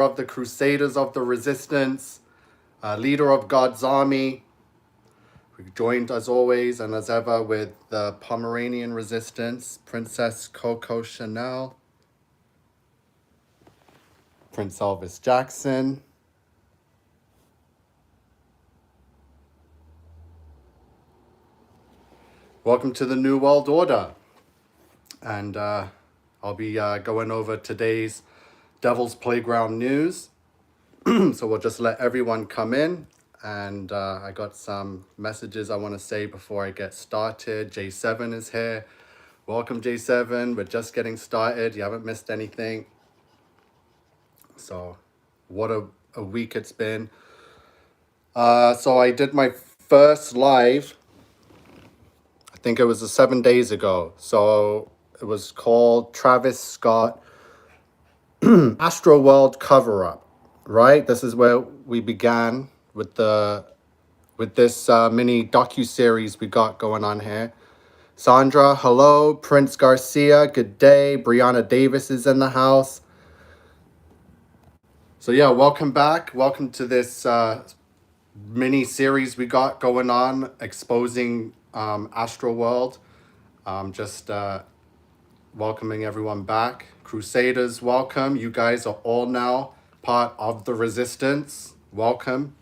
of the Crusaders of the Resistance, leader of God's army. We're joined as always and as ever with the Pomeranian Resistance, Princess Coco Chanel, Prince Elvis Jackson, welcome to the New World Order. And I'll be going over today's Devil's Playground news. So we'll just let everyone come in. And I got some messages I want to say before I get started. J7 is here. Welcome, J7. We're just getting started. You haven't missed anything. So what a week it's been. So I did my first live, I think it was 7 days ago. So it was called Travis Scott Astroworld Cover-Up, right? This is where we began with this mini docu-series we got going on here. Sandra, hello. Prince Garcia, good day. Brianna Davis is in the house. So yeah, welcome back. Welcome to this mini series we got going on, exposing Astroworld. Just welcoming everyone back. Crusaders, welcome. You guys are all now part of the resistance. Welcome.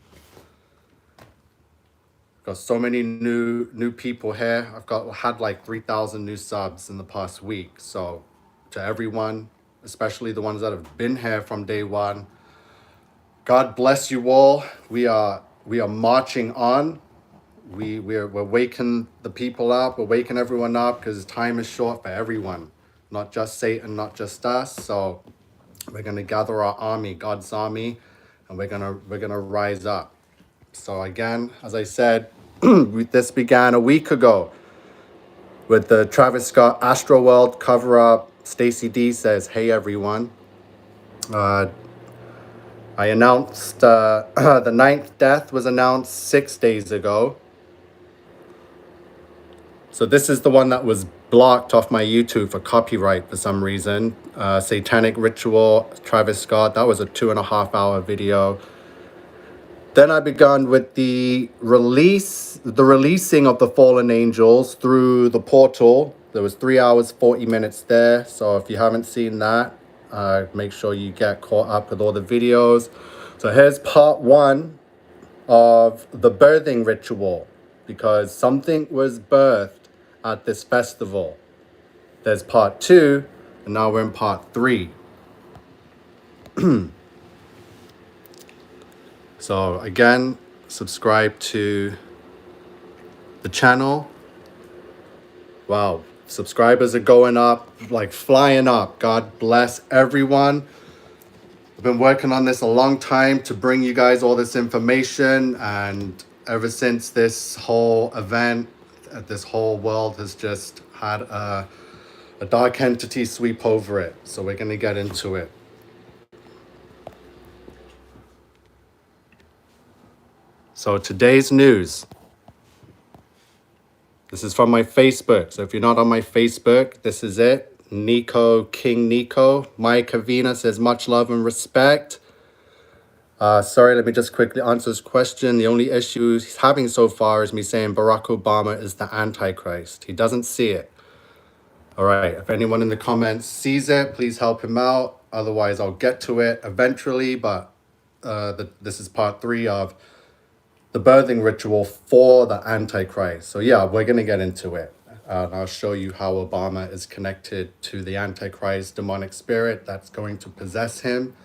Got so many new people here. Had like 3,000 new subs in the past week. So to everyone, especially the ones that have been here from day one, God bless you all. We are marching on. We're waking the people up. We're waking everyone up because time is short for everyone, not just Satan, not just us. So we're gonna gather our army, God's army, and we're gonna rise up. So again, as I said, this began a week ago with the Travis Scott Astroworld cover-up. Stacy D says, "Hey everyone." I announced the 9th death was announced 6 days ago. So this is the one that was blocked off my YouTube for copyright for some reason. Satanic Ritual, Travis Scott. That was a 2.5-hour video. Then I began with the releasing of the fallen angels through the portal. There was 3 hours, 40 minutes there. So if you haven't seen that, make sure you get caught up with all the videos. So here's part 1 of the birthing ritual, because something was birthed at this festival. There's part 2, and now we're in part 3. So again, subscribe to the channel. Wow, subscribers are going up, like flying up. God bless everyone. I've been working on this a long time to bring you guys all this information, and ever since this whole event, this whole world has just had a dark entity sweep over it. So we're going to get into it. So today's news. This is from my Facebook. So if you're not on my Facebook, this is it. Nico, King Nico. Maya Kavina says much love and respect. Sorry, let me just quickly answer this question. The only issue he's having so far is me saying Barack Obama is the Antichrist. He doesn't see it. All right, if anyone in the comments sees it, please help him out. Otherwise, I'll get to it eventually. But this is part 3 of the birthing ritual for the Antichrist. So yeah, we're going to get into it. I'll show you how Obama is connected to the Antichrist demonic spirit that's going to possess him,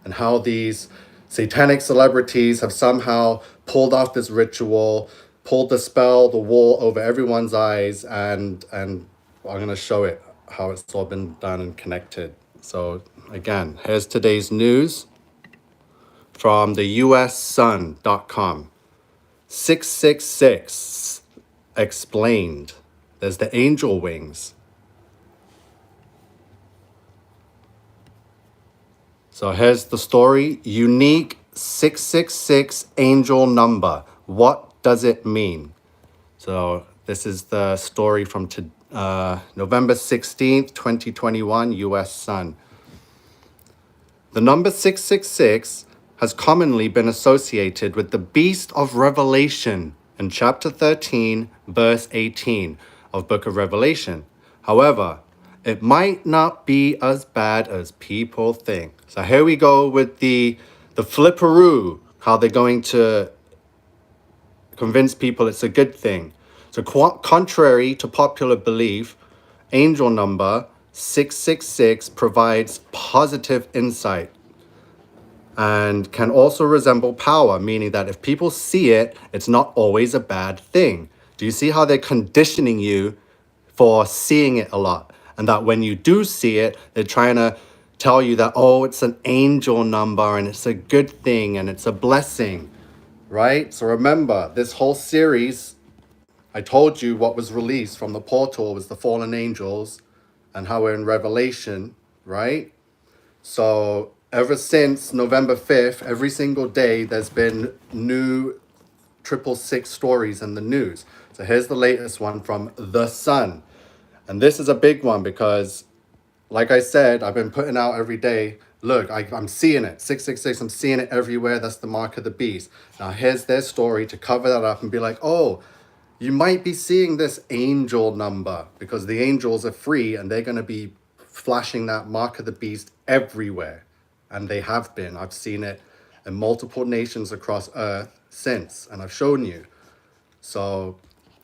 and how these satanic celebrities have somehow pulled off this ritual, pulled the spell, the wool over everyone's eyes, and I'm going to show it, how it's all been done and connected. So again, here's today's news from the ussun.com. 666 explained. There's the angel wings. So here's the story. Unique 666 angel number. What does it mean? So this is the story from November 16th, 2021, US Sun. The number 666 has commonly been associated with the beast of Revelation in chapter 13, verse 18 of Book of Revelation. However, it might not be as bad as people think. So here we go with the flipperoo, how they're going to convince people it's a good thing. So contrary to popular belief, angel number 666 provides positive insight and can also resemble power, meaning that if people see it, it's not always a bad thing. Do you see how they're conditioning you for seeing it a lot? And that when you do see it, they're trying to tell you that, oh, it's an angel number and it's a good thing and it's a blessing, right? So remember, this whole series, I told you what was released from the portal was the fallen angels and how we're in Revelation, right? So ever since November 5th, every single day, there's been new 666 stories in the news. So here's the latest one from The Sun. And this is a big one because, like I said, I've been putting out every day. Look, I'm seeing it. 666, I'm seeing it everywhere. That's the mark of the beast. Now here's their story to cover that up and be like, oh, you might be seeing this angel number because the angels are free and they're going to be flashing that mark of the beast everywhere. And they have been. I've seen it in multiple nations across Earth since, and I've shown you. So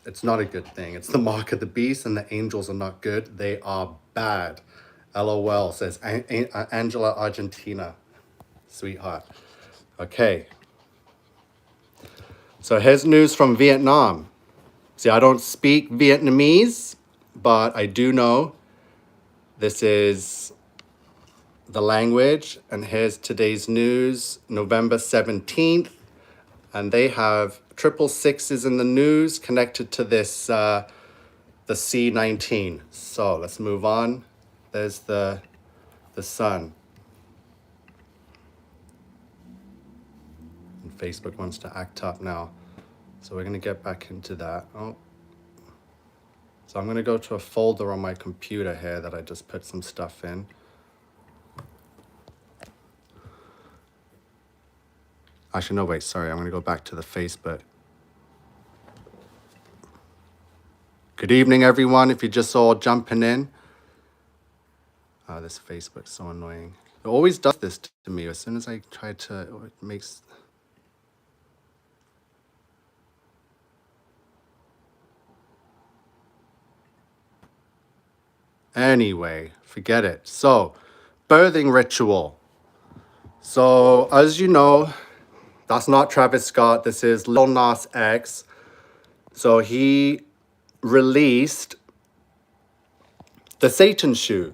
it's not a good thing. It's the mark of the beast, and the angels are not good. They are bad. LOL, says Angela Argentina. Sweetheart. Okay. So here's news from Vietnam. See, I don't speak Vietnamese, but I do know this is the language. And here's today's news, November 17th. And they have 666s in the news connected to this, the C-19. So let's move on. There's the sun. And Facebook wants to act up now. So we're going to get back into that. Oh. So I'm going to go to a folder on my computer here that I just put some stuff in. Actually, no, wait, sorry. I'm going to go back to the Facebook. Good evening, everyone. If you're just all jumping in. Oh, this Facebook's so annoying. It always does this to me. As soon as I try to, it makes... Anyway, forget it. So, birthing ritual. So, as you know, that's not Travis Scott. This is Lil Nas X. So he released the Satan shoe.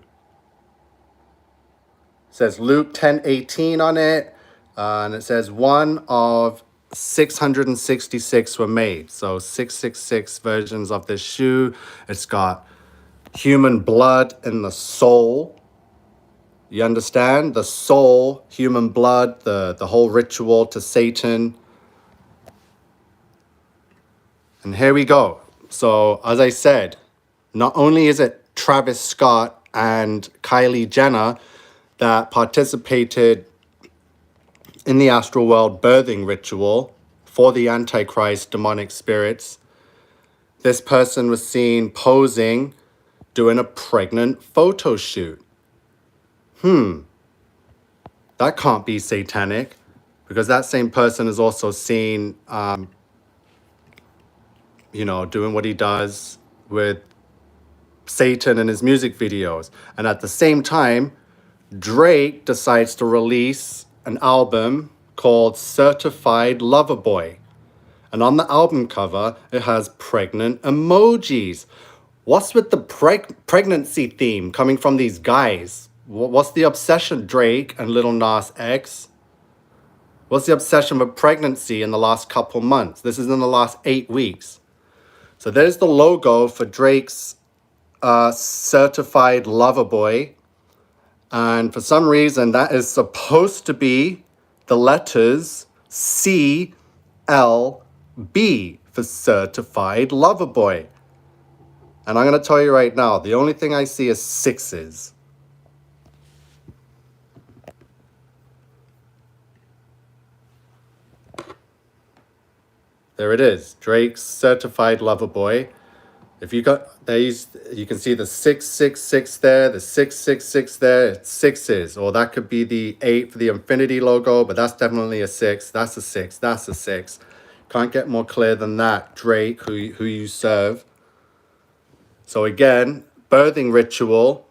It says Luke 10:18 on it. And it says one of 666 were made. So 666 versions of this shoe. It's got human blood in the sole. You understand? The soul, human blood, the whole ritual to Satan. And here we go. So, as I said, not only is it Travis Scott and Kylie Jenner that participated in the Astroworld birthing ritual for the Antichrist demonic spirits, this person was seen posing, doing a pregnant photo shoot. That can't be satanic, because that same person is also seen, doing what he does with Satan in his music videos. And at the same time, Drake decides to release an album called Certified Lover Boy. And on the album cover, it has pregnant emojis. What's with the pregnancy theme coming from these guys? What's the obsession, Drake and Lil Nas X? What's the obsession with pregnancy in the last couple months? This is in the last 8 weeks. So there's the logo for Drake's Certified Lover Boy. And for some reason, that is supposed to be the letters CLB for Certified Lover Boy. And I'm going to tell you right now, the only thing I see is sixes. There it is. Drake's certified lover boy. If you got these, you can see the 666 there, the 666 there, it's sixes. Or that could be the 8 for the infinity logo, but that's definitely a 6. That's a 6. That's a 6. Can't get more clear than that, Drake, who you serve. So again, birthing ritual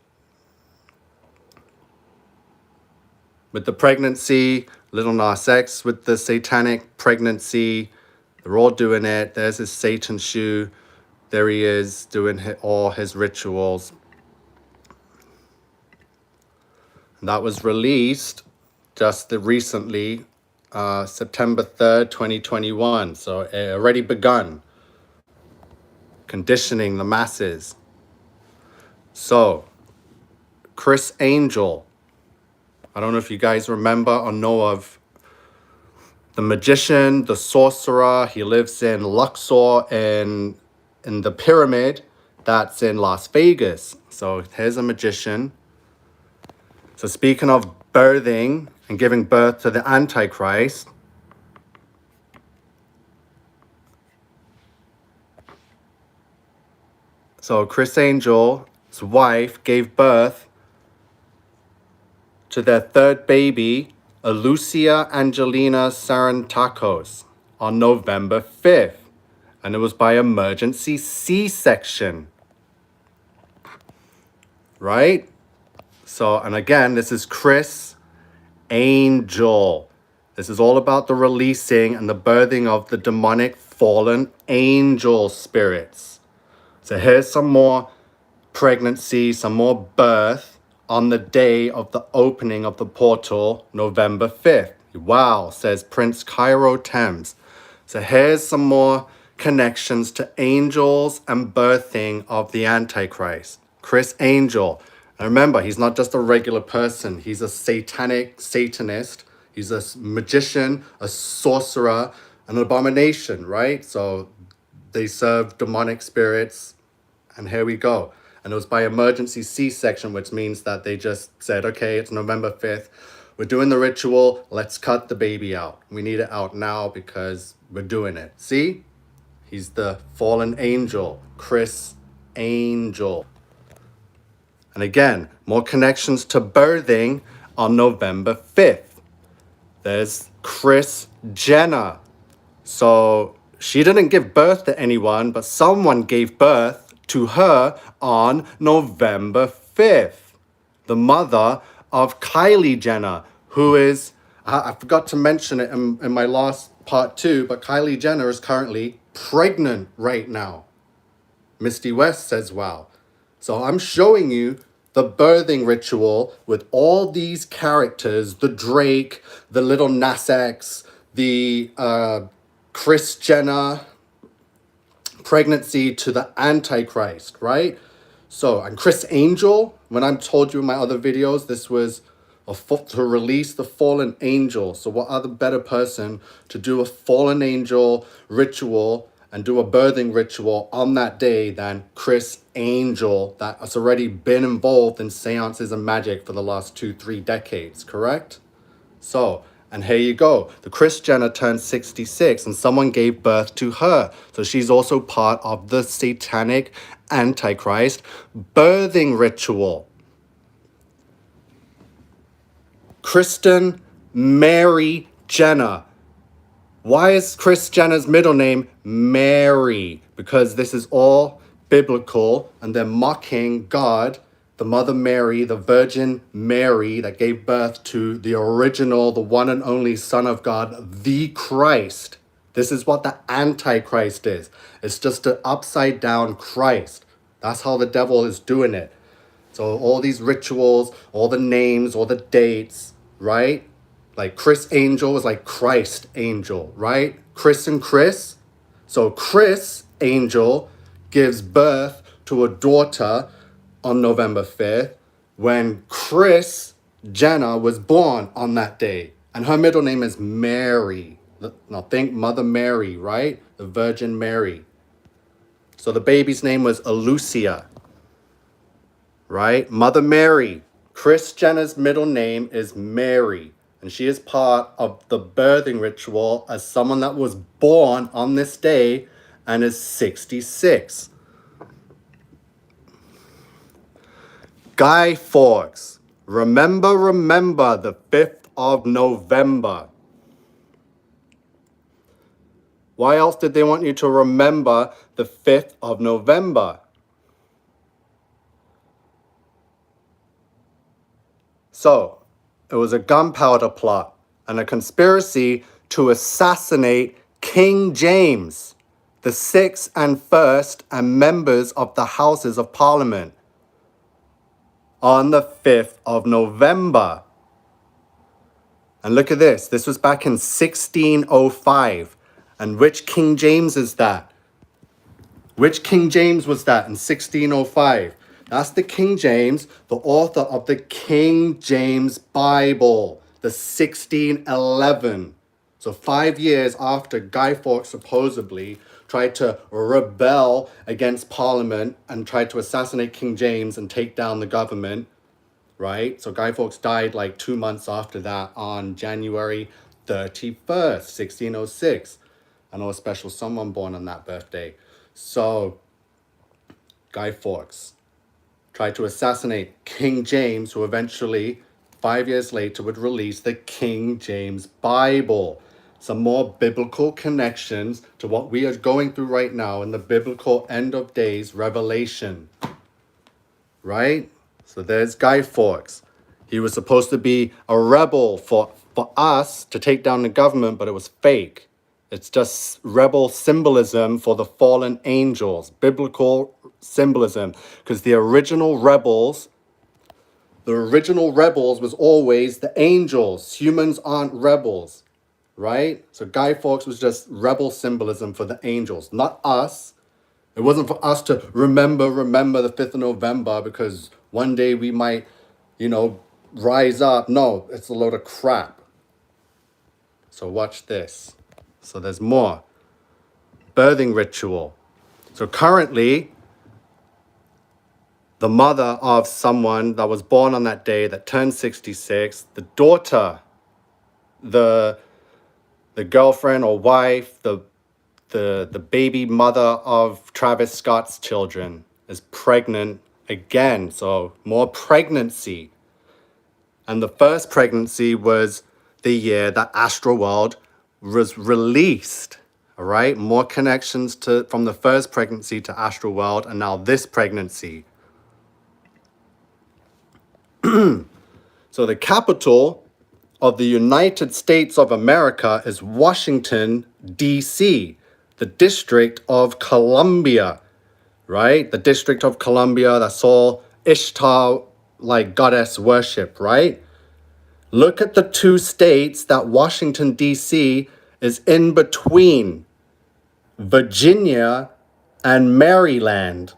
with the pregnancy, Little Nas X with the satanic pregnancy. They're all doing it. There's his Satan shoe. There he is doing all his rituals. And that was released just recently, September 3rd, 2021. So it already begun conditioning the masses. So Chris Angel, I don't know if you guys remember or know of the magician, the sorcerer. He lives in Luxor in the pyramid that's in Las Vegas. So here's a magician. So speaking of birthing and giving birth to the Antichrist, so Chris Angel's wife gave birth to their third baby, Lucia Angelina Sarantakos, on November 5th. And it was by emergency C-section. Right? So, and again, this is Chris Angel. This is all about the releasing and the birthing of the demonic fallen angel spirits. So here's some more pregnancy, some more birth on the day of the opening of the portal, November 5th. Wow, says Prince Cairo Thames. So here's some more connections to angels and birthing of the Antichrist. Chris Angel. And remember, he's not just a regular person. He's a satanic satanist. He's a magician, a sorcerer, an abomination, right? So they serve demonic spirits. And here we go. And it was by emergency C-section, which means that they just said, okay, it's November 5th. We're doing the ritual. Let's cut the baby out. We need it out now because we're doing it. See? He's the fallen angel, Chris Angel. And again, more connections to birthing on November 5th. There's Kris Jenner. So she didn't give birth to anyone, but someone gave birth to her on November 5th. The mother of Kylie Jenner, who is, I forgot to mention it in my last part 2, but Kylie Jenner is currently pregnant right now. Misty West says, wow. So I'm showing you the birthing ritual with all these characters, the Drake, the Little Nas X, the Kris Jenner, pregnancy to the Antichrist, right? So, and Chris Angel, when I told you in my other videos, this was to release the fallen angel. So what other better person to do a fallen angel ritual and do a birthing ritual on that day than Chris Angel, that has already been involved in seances and magic for the last 2-3 decades, correct? So, and here you go. The Kris Jenner turned 66 and someone gave birth to her. So she's also part of the satanic Antichrist birthing ritual. Kristen Mary Jenner. Why is Kris Jenner's middle name Mary? Because this is all biblical and they're mocking God, the Mother Mary, the Virgin Mary that gave birth to the original, the one and only Son of God, the Christ. This is what the Antichrist is. It's just an upside down Christ. That's how the devil is doing it. So all these rituals, all the names, all the dates, right? Like Chris Angel is like Christ Angel, right? Chris and Chris. So Chris Angel gives birth to a daughter on November 5th when Kris Jenner was born on that day. And her middle name is Mary. Now think Mother Mary, right? The Virgin Mary. So the baby's name was Lucia, right? Mother Mary. Kris Jenner's middle name is Mary. And she is part of the birthing ritual as someone that was born on this day and is 66. Guy Fawkes. Remember the 5th of November. Why else did they want you to remember the 5th of November? So, it was a gunpowder plot and a conspiracy to assassinate King James, the 6th and 1st, and members of the Houses of Parliament on the 5th of November. And look at this. This was back in 1605. And which King James is that? Which King James was that in 1605? That's the King James, the author of the King James Bible, the 1611. So 5 years after Guy Fawkes supposedly tried to rebel against Parliament and tried to assassinate King James and take down the government, right? So Guy Fawkes died like 2 months after that on January 31st, 1606. I know a special someone born on that birthday. So Guy Fawkes tried to assassinate King James, who eventually, 5 years later, would release the King James Bible. Some more biblical connections to what we are going through right now in the biblical end of days revelation. Right? So there's Guy Fawkes. He was supposed to be a rebel for us to take down the government, but it was fake. It's just rebel symbolism for the fallen angels, biblical symbolism. Because the original rebels was always the angels. Humans aren't rebels, right? So Guy Fawkes was just rebel symbolism for the angels, not us. It wasn't for us to remember the 5th of November because one day we might, rise up. No, it's a load of crap. So watch this. So there's more. Birthing ritual. So currently, the mother of someone that was born on that day that turned 66, the daughter, the girlfriend or wife, the baby mother of Travis Scott's children is pregnant again. So more pregnancy. And the first pregnancy was the year that Astroworld was released. All right, more connections from the first pregnancy to Astroworld, and now this pregnancy. So the capital of the United States of America is Washington, D.C., the District of Columbia, right? The District of Columbia, that's all Ishtar, like goddess worship, right? Look at the two states that Washington, D.C. is in between, Virginia and Maryland.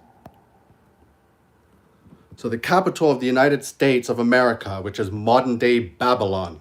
So the capital of the United States of America, which is modern-day Babylon.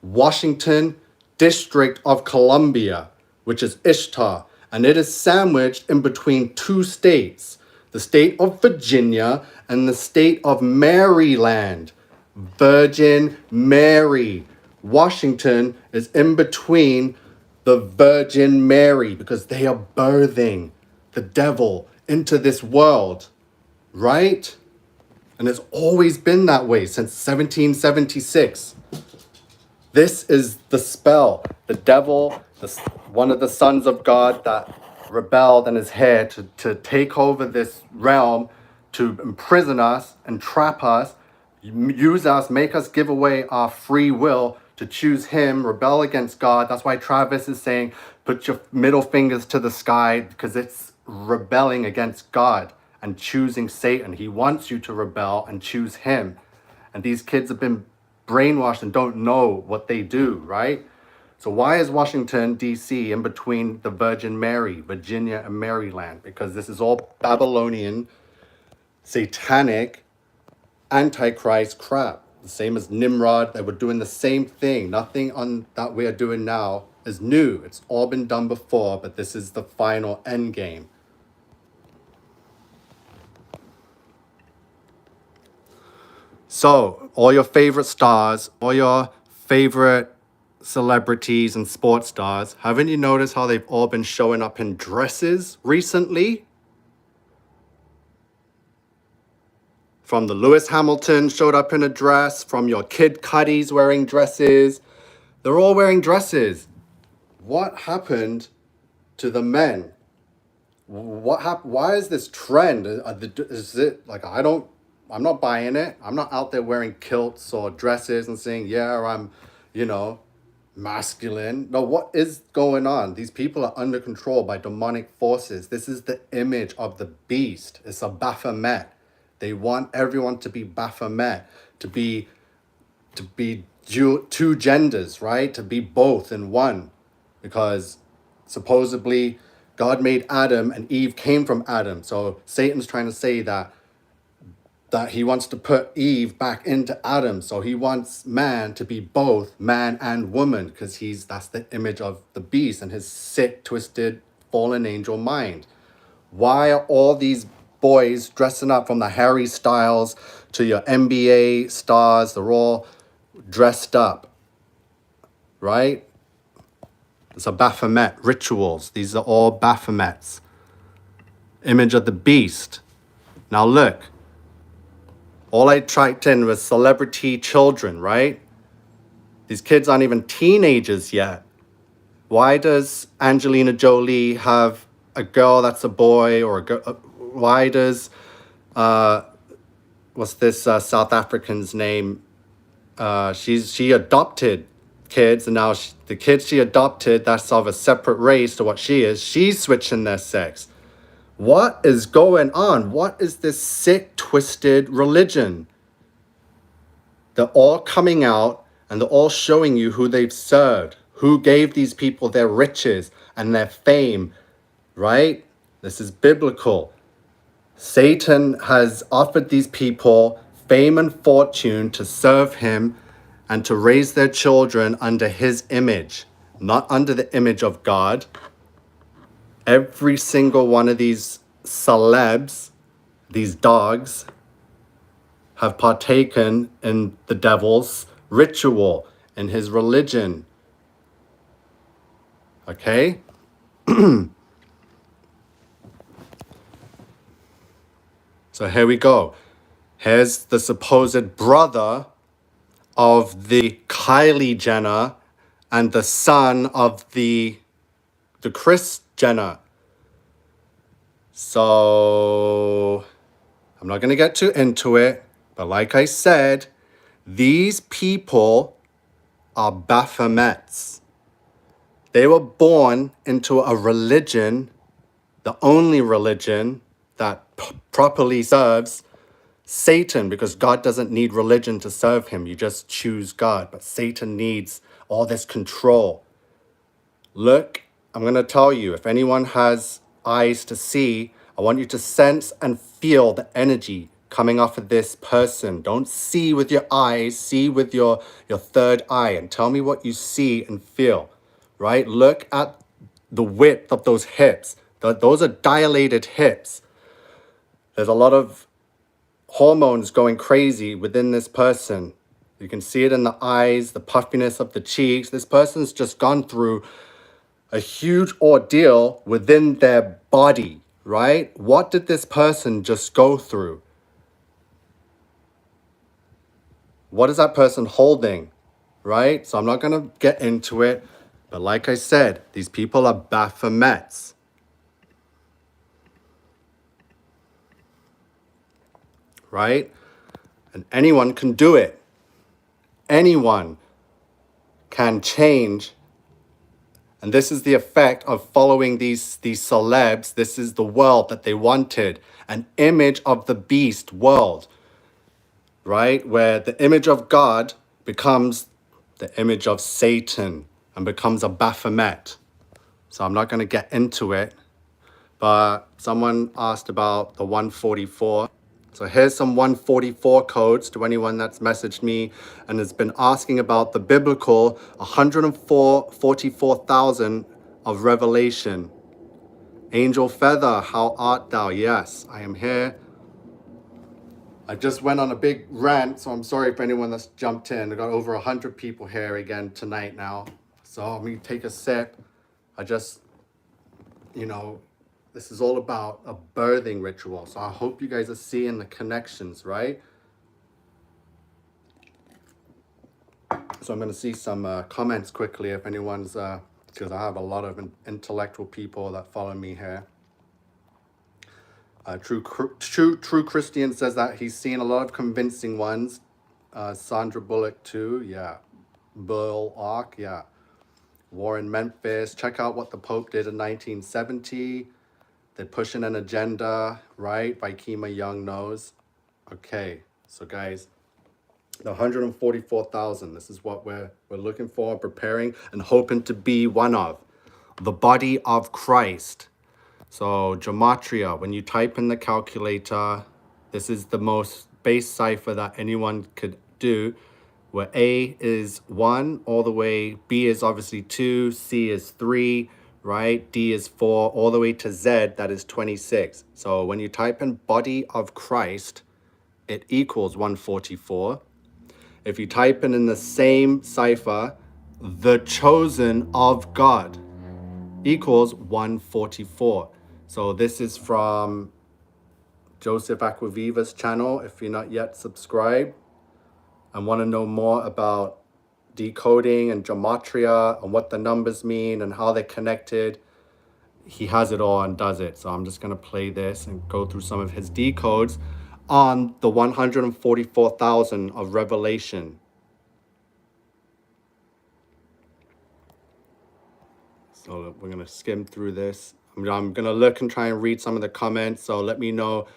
Washington, District of Columbia, which is Ishtar, and it is sandwiched in between two states, the state of Virginia and the state of Maryland. Virgin Mary. Washington is in between the Virgin Mary because they are birthing the devil into this world, right? And it's always been that way since 1776. This is the spell. The devil, one of the sons of God that rebelled and is here to take over this realm, to imprison us, entrap us, use us, make us give away our free will to choose him, rebel against God. That's why Travis is saying, put your middle fingers to the sky, because it's rebelling against God and choosing Satan. He wants you to rebel and choose him. And these kids have been brainwashed and don't know what they do, right? So why is Washington, D.C. in between the Virgin Mary, Virginia and Maryland? Because this is all Babylonian, satanic, antichrist crap. The same as Nimrod. They were doing the same thing. Nothing on that we are doing now is new. It's all been done before, but this is the final end game. So, all your favorite stars, all your favorite celebrities and sports stars, haven't you noticed how they've all been showing up in dresses recently? From the Lewis Hamilton showed up in a dress, from your Kid Cudis wearing dresses. They're all wearing dresses. What happened to the men? What happened? Why is this trend? Is it like I'm not buying it. I'm not out there wearing kilts or dresses and saying, yeah, I'm, you know, masculine. No, what is going on? These people are under control by demonic forces. This is the image of the beast. It's a Baphomet. They want everyone to be Baphomet, to be two genders, right? To be both in one, because supposedly God made Adam and Eve came from Adam. So Satan's trying to say that he wants to put Eve back into Adam. So he wants man to be both man and woman, because that's the image of the beast and his sick, twisted, fallen angel mind. Why are all these boys dressing up, from the Harry Styles to your NBA stars? They're all dressed up, right? It's a Baphomet rituals. These are all Baphomets. Image of the beast. Now look, all I typed in was celebrity children, right? These kids aren't even teenagers yet. Why does Angelina Jolie have a girl that's a boy, or a girl? Why does, what's this South African's name? She adopted kids, and now the kids she adopted, that's of a separate race to what she is, she's switching their sex. What is going on? What is this sick, twisted religion? They're all coming out and they're all showing you who they've served, who gave these people their riches and their fame, right? This is biblical. Satan has offered these people fame and fortune to serve him and to raise their children under his image, not under the image of God. Every single one of these celebs, these dogs, have partaken in the devil's ritual, in his religion. Okay? So here we go. Here's the supposed brother of the Kylie Jenner and the son of the Kris Jenner. So I'm not going to get too into it, but like I said, these people are Baphomets. They were born into a religion, the only religion that properly serves Satan, because God doesn't need religion to serve him. You just choose God. But Satan needs all this control. Look, I'm going to tell you, if anyone has eyes to see, I want you to sense and feel the energy coming off of this person. Don't see with your eyes, see with your third eye, and tell me what you see and feel, right? Look at the width of those hips. Those are dilated hips. There's a lot of hormones going crazy within this person. You can see it in the eyes, the puffiness of the cheeks. This person's just gone through a huge ordeal within their body, right? What did this person just go through? What is that person holding, right? So I'm not going to get into it, but like I said, these people are Baphomets. Right? And anyone can do it. Anyone can change. And this is the effect of following these celebs. This is the world that they wanted. An image of the beast world. Right? Where the image of God becomes the image of Satan and becomes a Baphomet. So I'm not going to get into it. But someone asked about the 144. So here's some 144 codes to anyone that's messaged me and has been asking about the biblical 144,000 of Revelation. Angel feather, how art thou? Yes, I am here. I just went on a big rant, so I'm sorry if anyone that's jumped in. I got over 100 people here again tonight now. So let me take a sip. I just, you know, this is all about a birthing ritual. So I hope you guys are seeing the connections, right? So I'm going to see some comments quickly if anyone's, because I have a lot of intellectual people that follow me here. True Christian says that he's seen a lot of convincing ones. Sandra Bullock too, yeah. Bill Ark, yeah. War in Memphis. Check out what the Pope did in 1970. They're pushing an agenda, right? By Kima Young knows. Okay, so guys, the 144,000. This is what we're looking for, preparing, and hoping to be one of. The body of Christ. So gematria, when you type in the calculator, this is the most base cipher that anyone could do, where A is 1 all the way, B is obviously 2, C is 3, right? D is 4, all the way to Z, that is 26. So when you type in body of Christ, it equals 144. If you type in the same cipher, the chosen of God, equals 144. So this is from Joseph Aquaviva's channel. If you're not yet subscribed and want to know more about decoding and gematria and what the numbers mean and how they're connected, he has it all and does it. So I'm just going to play this and go through some of his decodes on the 144,000 of Revelation. So we're going to skim through this. I'm going to look and try and read some of the comments. So let me know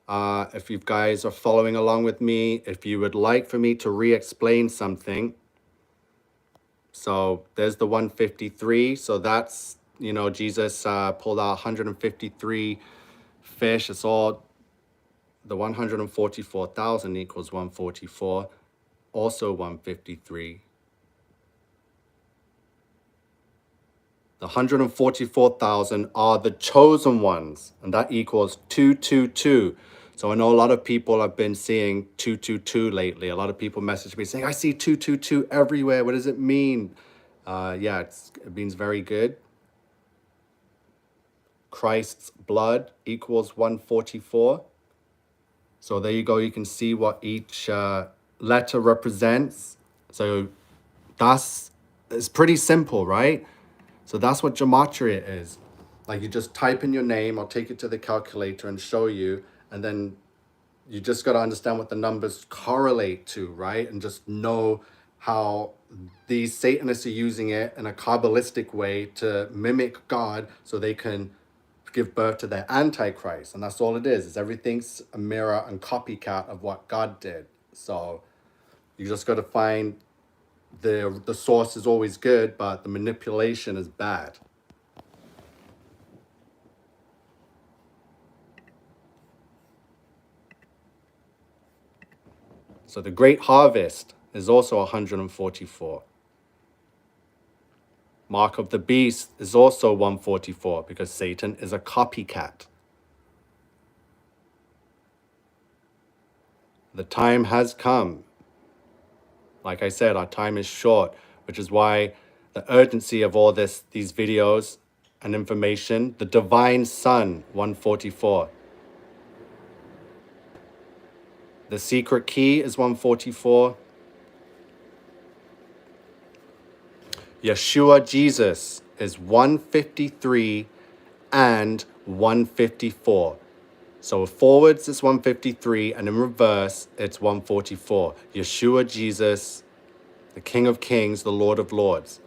if you guys are following along with me, if you would like for me to re-explain something. So there's the 153. So that's, you know, Jesus pulled out 153 fish. It's all the 144,000 equals 144, also 153. The 144,000 are the chosen ones, and that equals 222. So I know a lot of people have been seeing 222 lately. A lot of people message me saying, I see 222 everywhere. What does it mean? Yeah, it means very good. Christ's blood equals 144. So there you go. You can see what each letter represents. So it's pretty simple, right? So that's what gematria is. Like you just type in your name, I'll take it to the calculator and show you, and then you just got to understand what the numbers correlate to, right? And just know how these Satanists are using it in a Kabbalistic way to mimic God so they can give birth to their Antichrist. And that's all it is. Everything's a mirror and copycat of what God did. So you just got to find the source is always good, but the manipulation is bad. So the great harvest is also 144. Mark of the beast is also 144 because Satan is a copycat. The time has come. Like I said, our time is short, which is why the urgency of all these videos and information. The divine son, 144. The secret key is 144. Yeshua Jesus is 153 and 154. So forwards it's 153 and in reverse it's 144. Yeshua Jesus, the King of Kings, the Lord of Lords.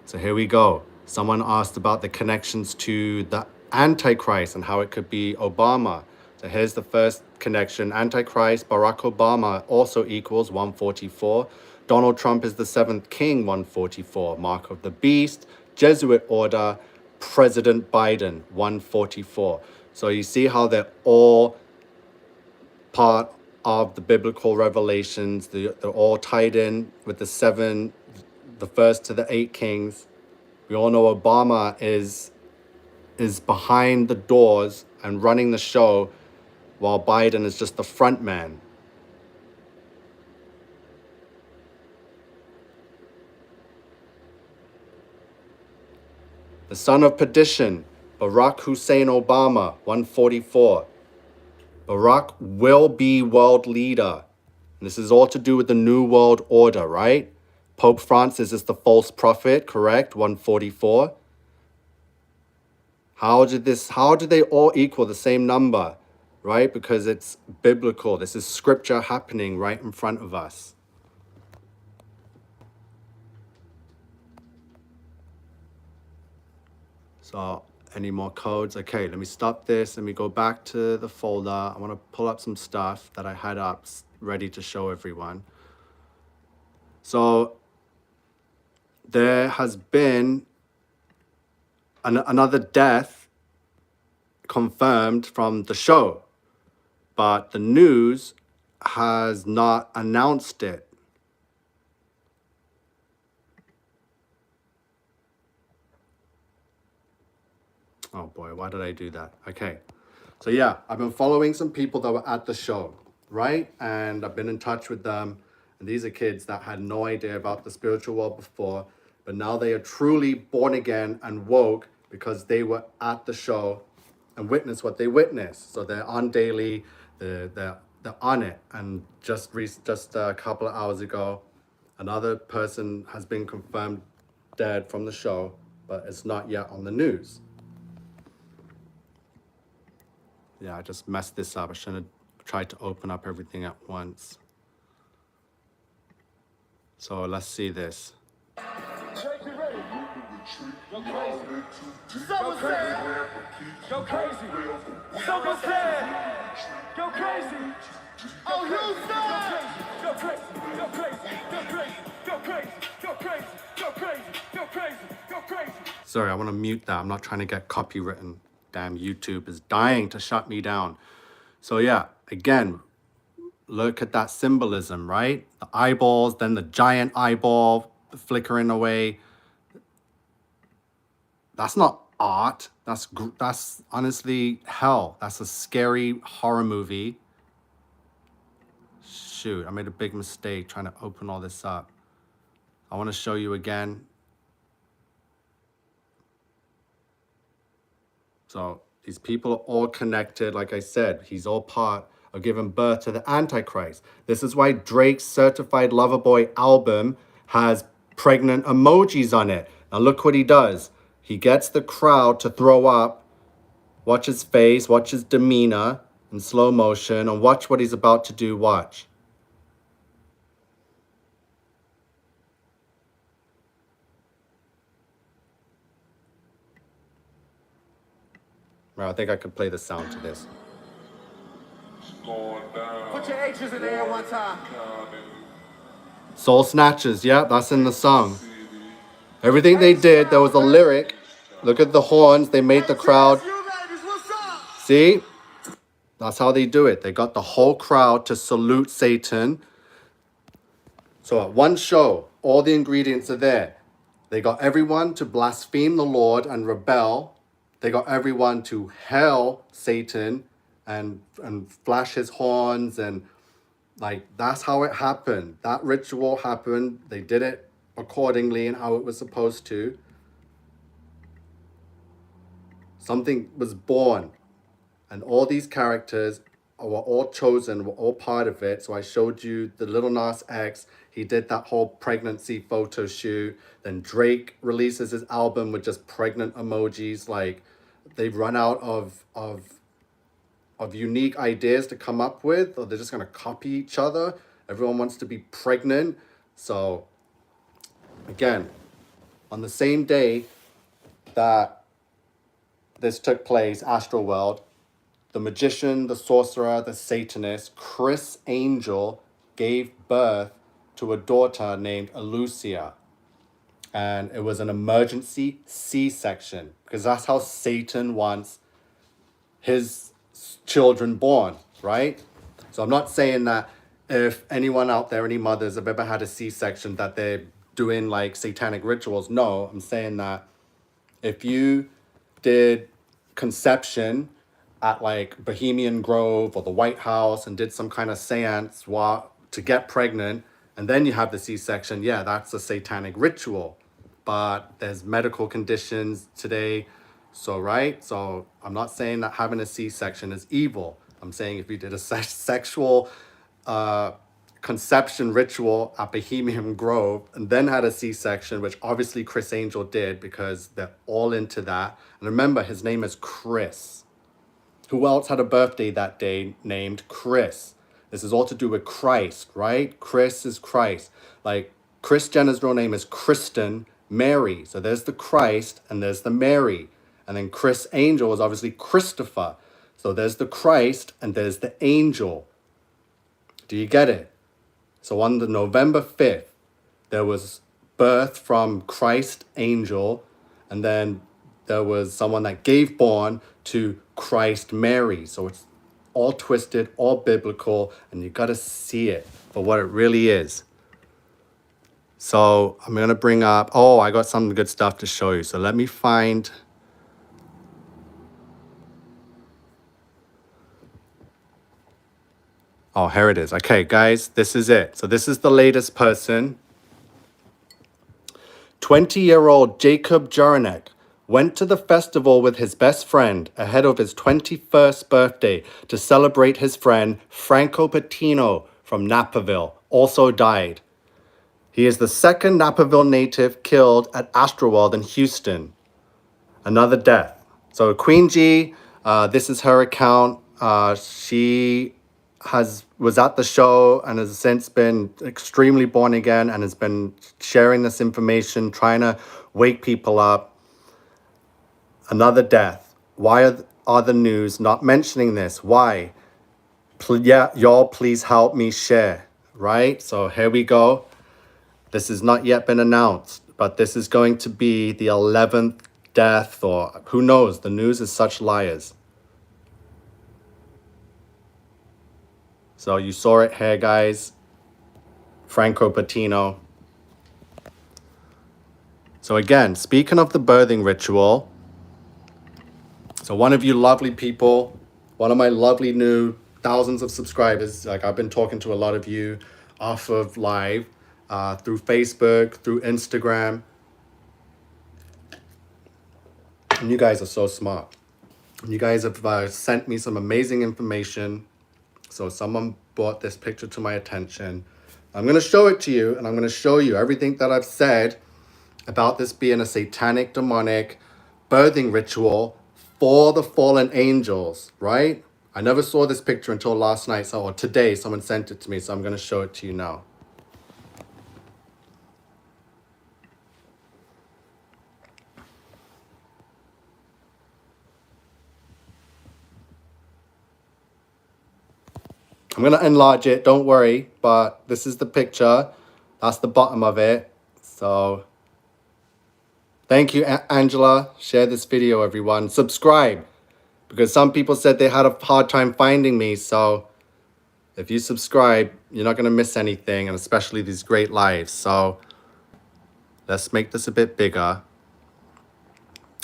So here we go. Someone asked about the connections to the Antichrist and how it could be Obama. So here's the first connection. Antichrist, Barack Obama also equals 144. Donald Trump is the seventh king, 144. Mark of the beast, Jesuit order, President Biden, 144. So you see how they're all part of the biblical revelations. They're all tied in with the seven, the first to the 8 kings. We all know Obama is behind the doors and running the show, while Biden is just the front man. The son of perdition, Barack Hussein Obama, 144. Barack will be world leader. And this is all to do with the New World Order, right? Pope Francis is the false prophet, correct? 144. How did they all equal the same number? Right? Because it's biblical. This is scripture happening right in front of us. So, any more codes? Okay, let me stop this. Let me go back to the folder. I want to pull up some stuff that I had up ready to show everyone. So, there has been another death confirmed from the show, but the news has not announced it. Oh boy, why did I do that? Okay. So yeah, I've been following some people that were at the show, right? And I've been in touch with them. And these are kids that had no idea about the spiritual world before, but now they are truly born again and woke because they were at the show and witnessed what they witnessed. So they're on daily, they're on it. And just a couple of hours ago, another person has been confirmed dead from the show, but it's not yet on the news. Yeah, I just messed this up. I shouldn't have tried to open up everything at once. So let's see this. Go crazy. Someone said, go crazy. Someone said, go crazy. Oh, Houston! Go crazy, go crazy, go crazy, go crazy, go crazy, go crazy, go crazy, go crazy. Sorry, I want to mute that. I'm not trying to get copywritten. Damn, YouTube is dying to shut me down. So yeah, again, look at that symbolism, right? The eyeballs, then the giant eyeball flickering away. That's not art. That's honestly hell. That's a scary horror movie. Shoot, I made a big mistake trying to open all this up. I want to show you again. So these people are all connected. Like I said, he's all part of giving birth to the Antichrist. This is why Drake's Certified Lover Boy album has pregnant emojis on it. Now look what he does. He gets the crowd to throw up. Watch his face, watch his demeanor in slow motion, and watch what he's about to do. Watch. Right, I think I could play the sound to this. Put your H's in the air one time. Soul Snatchers, yeah, that's in the song. Everything they did, there was a lyric. Look at the horns, they made the crowd. See? That's how they do it. They got the whole crowd to salute Satan. So at one show, all the ingredients are there. They got everyone to blaspheme the Lord and rebel. They got everyone to hail Satan and flash his horns, and like that's how it happened. That ritual happened. They did it accordingly and how it was supposed to. Something was born, and all these characters were all chosen, were all part of it. So I showed you the Lil Nas X. He did that whole pregnancy photo shoot. Then Drake releases his album with just pregnant emojis. Like they've run out of unique ideas to come up with, or they're just gonna copy each other. Everyone wants to be pregnant. So again, on the same day that this took place, Astroworld, the magician, the sorcerer, the Satanist, Chris Angel, gave birth to a daughter named Elucia. And it was an emergency C-section, because that's how Satan wants his children born, right? So I'm not saying that if anyone out there, any mothers have ever had a C-section, that they're doing like satanic rituals. No, I'm saying that if you did conception at like Bohemian Grove or the White House and did some kind of seance to get pregnant, and then you have the C-section, yeah, that's a satanic ritual. but there's medical conditions today. So, right? So I'm not saying that having a C-section is evil. I'm saying if you did a sexual conception ritual at Bohemian Grove and then had a C-section, which obviously Chris Angel did because they're all into that. And remember, his name is Chris. Who else had a birthday that day named Chris? This is all to do with Christ, right? Chris is Christ. Like Kris Jenner's real name is Kristen Mary. So there's the Christ and there's the Mary. And then Chris Angel is obviously Christopher. So there's the Christ and there's the angel. Do you get it? So on the November 5th, there was birth from Christ Angel, and then there was someone that gave born to Christ Mary. So it's all twisted, all biblical, and you got to see it for what it really is. So I'm going to bring up, oh, I got some good stuff to show you. So let me find... Oh, here it is. Okay, guys, this is it. So this is the latest person. 20-year-old Jacob Jaranek went to the festival with his best friend ahead of his 21st birthday to celebrate his friend Franco Patino from Naperville, also died. He is the second Naperville native killed at Astroworld in Houston. Another death. So Queen G, this is her account. She was at the show and has since been extremely born again and has been sharing this information, trying to wake people up. Another death. Why are the news not mentioning this? Why? Yeah, y'all please help me share, right? So here we go. This has not yet been announced, but this is going to be the 11th death, or who knows? The news is such liars. So you saw it here, guys. Franco Patino. So again, speaking of the birthing ritual, so one of you lovely people, one of my lovely new thousands of subscribers, like I've been talking to a lot of you off of live, through Facebook, through Instagram. And you guys are so smart. You guys have sent me some amazing information. So someone brought this picture to my attention. I'm going to show it to you, and I'm going to show you everything that I've said about this being a satanic, demonic birthing ritual for the fallen angels, right? I never saw this picture until last night, or today someone sent it to me, so I'm going to show it to you now. I'm going to enlarge it, don't worry, but this is the picture. That's the bottom of it. So thank you, Angela. Share this video, everyone. Subscribe, because some people said they had a hard time finding me. So if you subscribe, you're not going to miss anything, and especially these great lives. So let's make this a bit bigger.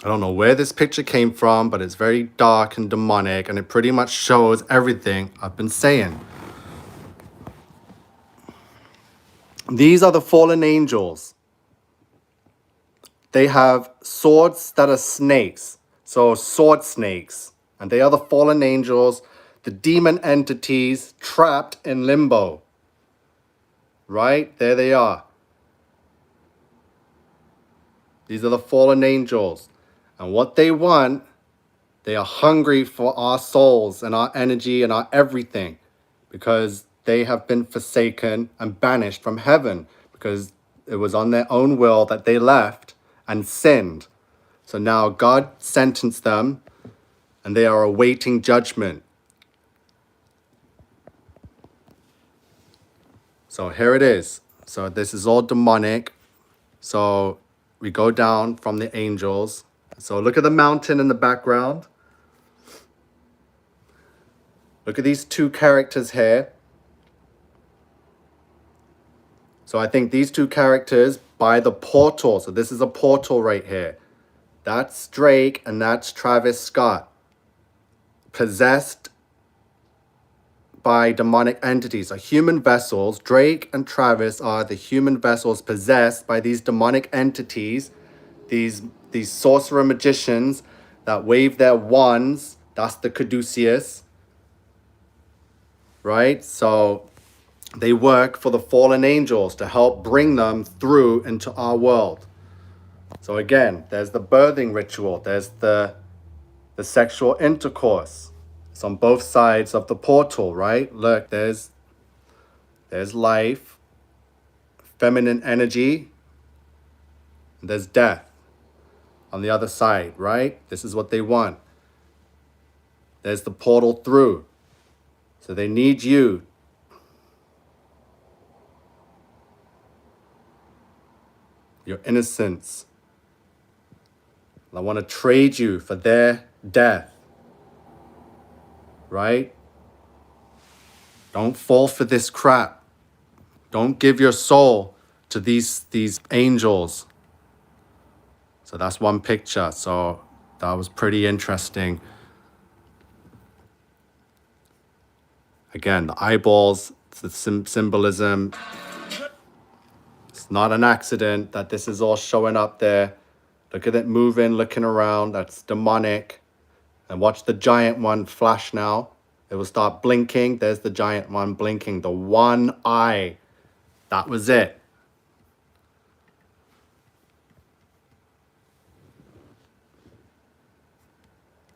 I don't know where this picture came from, but it's very dark and demonic, and it pretty much shows everything I've been saying. These are the fallen angels. They have swords that are snakes, so sword snakes, and they are the fallen angels, the demon entities trapped in limbo. Right? There they are. These are the fallen angels. And what they want, they are hungry for our souls and our energy and our everything, because they have been forsaken and banished from heaven, because it was on their own will that they left and sinned. So now God sentenced them, and they are awaiting judgment. So here it is. So this is all demonic. So we go down from the angels. So look at the mountain in the background. Look at these two characters here. So I think these two characters by the portal. So this is a portal right here. That's Drake and that's Travis Scott. Possessed by demonic entities. So human vessels, Drake and Travis are the human vessels possessed by these demonic entities, these sorcerer magicians that wave their wands. That's the caduceus, right? So they work for the fallen angels to help bring them through into our world. So again, there's the birthing ritual. There's the sexual intercourse. It's on both sides of the portal, right? Look, there's life, feminine energy, and there's death on the other side, right? This is what they want. There's the portal through. So they need you. Your innocence. I want to trade you for their death. Right? Don't fall for this crap. Don't give your soul to these angels. So that's one picture. So that was pretty interesting. Again, the eyeballs, the symbolism. It's not an accident that this is all showing up there. Look at it moving, looking around. That's demonic. And watch the giant one flash now. It will start blinking. There's the giant one blinking. The one eye. That was it.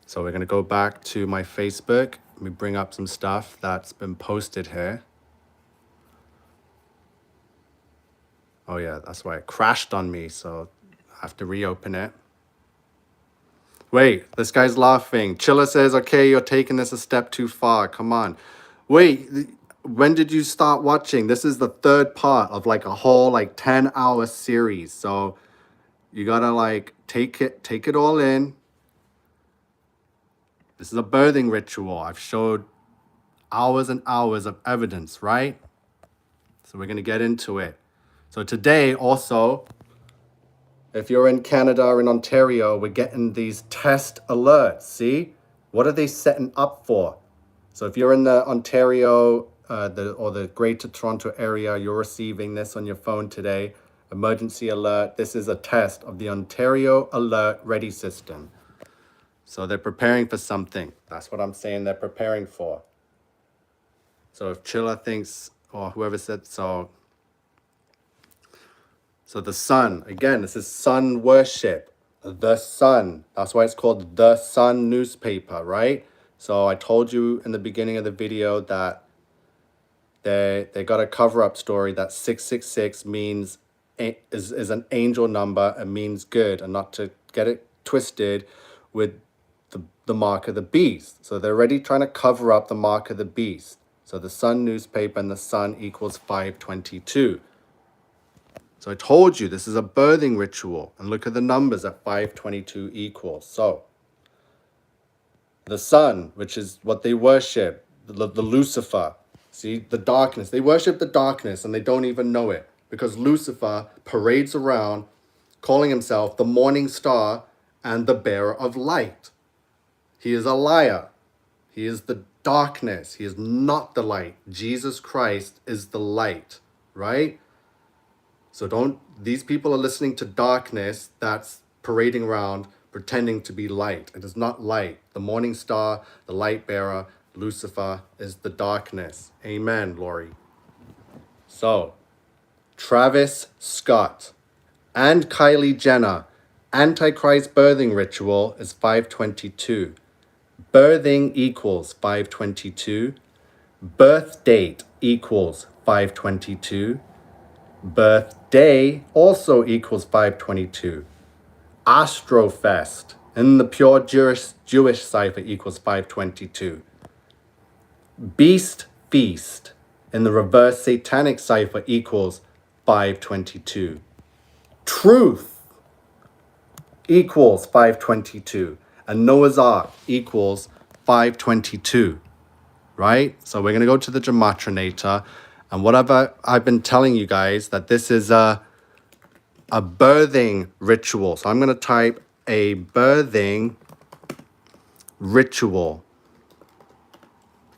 So we're going to go back to my Facebook. Let me bring up some stuff that's been posted here. Oh yeah, that's why it crashed on me. So I have to reopen it. Wait, this guy's laughing. Chilla says, okay, you're taking this a step too far. Come on. Wait, when did you start watching? This is the third part of like a whole 10-hour series. So you gotta take it all in. This is a birthing ritual. I've showed hours and hours of evidence, right? So we're gonna get into it. So today also, if you're in Canada or in Ontario, we're getting these test alerts. See? What are they setting up for? So if you're in the Ontario or the Greater Toronto area, you're receiving this on your phone today. Emergency alert. This is a test of the Ontario Alert Ready system. So they're preparing for something. That's what I'm saying they're preparing for. So if Chilla thinks, or whoever said so, so the sun, again, this is sun worship. The Sun. That's why it's called The Sun newspaper, right? So I told you in the beginning of the video that they got a cover-up story that 666 means is an angel number and means good, and not to get it twisted with the mark of the beast. So they're already trying to cover up the mark of the beast. So the Sun newspaper and the sun equals 522. So I told you this is a birthing ritual. And look at the numbers that 522 equals. So the sun, which is what they worship, the Lucifer. See, the darkness. They worship the darkness and they don't even know it. Because Lucifer parades around calling himself the morning star and the bearer of light. He is a liar. He is the darkness. He is not the light. Jesus Christ is the light, right? So these people are listening to darkness that's parading around pretending to be light. It is not light. The morning star, the light bearer, Lucifer is the darkness. Amen, Lori. So, Travis Scott and Kylie Jenner, Antichrist birthing ritual is 522. Birthing equals 522. Birth date equals 522. Birthday also equals 522. Astrofest in the pure Jewish cipher equals 522. Beast Feast in the reverse satanic cipher equals 522. Truth equals 522. And Noah's Ark equals 522. Right? So we're going to go to the Gematrinator. And whatever I've been telling you guys, that this is a birthing ritual. So I'm going to type a birthing ritual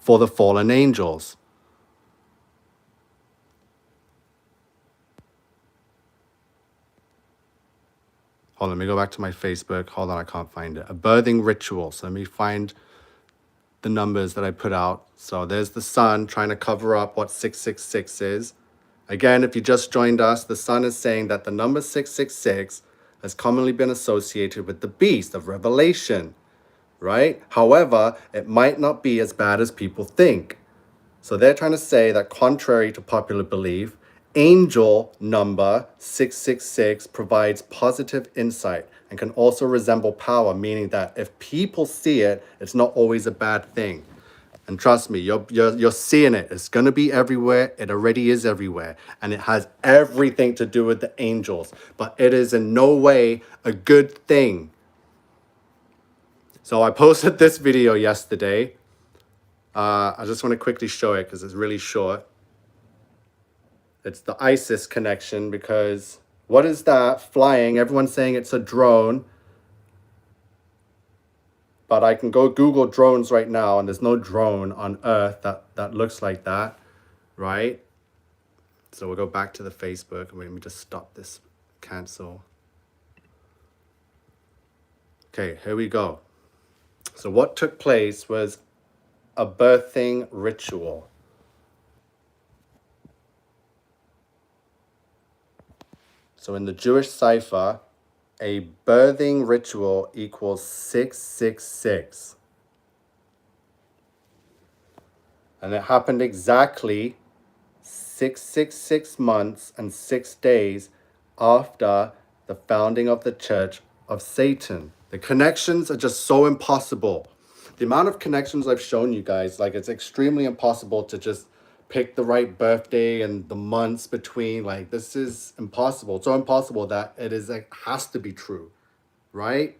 for the fallen angels. Hold on, let me go back to my Facebook. Hold on, I can't find it. A birthing ritual. So let me find the numbers that I put out. So there's the sun trying to cover up what 666 is. Again, if you just joined us, the sun is saying that the number 666 has commonly been associated with the beast of Revelation, right? However, it might not be as bad as people think. So they're trying to say that contrary to popular belief, angel number 666 provides positive insight and can also resemble power, meaning that if people see it, it's not always a bad thing. And trust me, you're seeing it. It's going to be everywhere. It already is everywhere. And it has everything to do with the angels. But it is in no way a good thing. So I posted this video yesterday. I just want to quickly show it because it's really short. It's the ISIS connection, because what is that flying? Everyone's saying it's a drone. But I can go Google drones right now, and there's no drone on Earth that looks like that, right? So we'll go back to the Facebook. Let me just stop this, cancel. Okay, here we go. So what took place was a birthing ritual. So in the Jewish cipher, a birthing ritual equals 666. And it happened exactly 666 months and 6 days after the founding of the Church of Satan. The connections are just so impossible. The amount of connections I've shown you guys, like, it's extremely impossible to just pick the right birthday and the months between. Like, this is impossible. So impossible that it is, like, has to be true, right?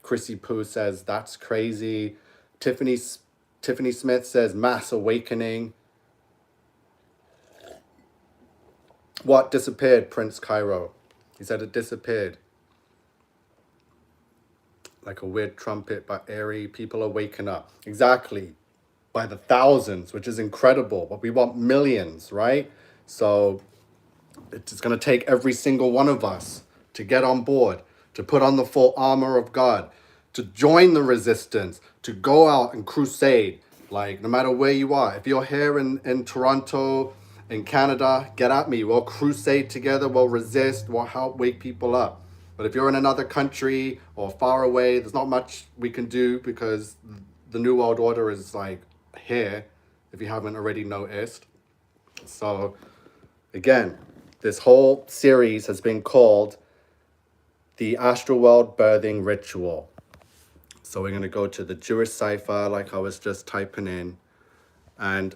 Chrissy Poo says that's crazy. Tiffany Smith says mass awakening. What disappeared, Prince Cairo? He said it disappeared. Like a weird trumpet by Airy. People are waking up. Exactly. By the thousands, which is incredible. But we want millions, right? So it's going to take every single one of us to get on board, to put on the full armor of God, to join the resistance, to go out and crusade. Like, no matter where you are. If you're here in Toronto, in Canada, get at me. We'll crusade together. We'll resist. We'll help wake people up. But if you're in another country or far away, there's not much we can do, because the New World Order is, like, here, if you haven't already noticed. So, again, this whole series has been called the Astroworld Birthing Ritual. So we're going to go to the Jewish cipher, like I was just typing in, and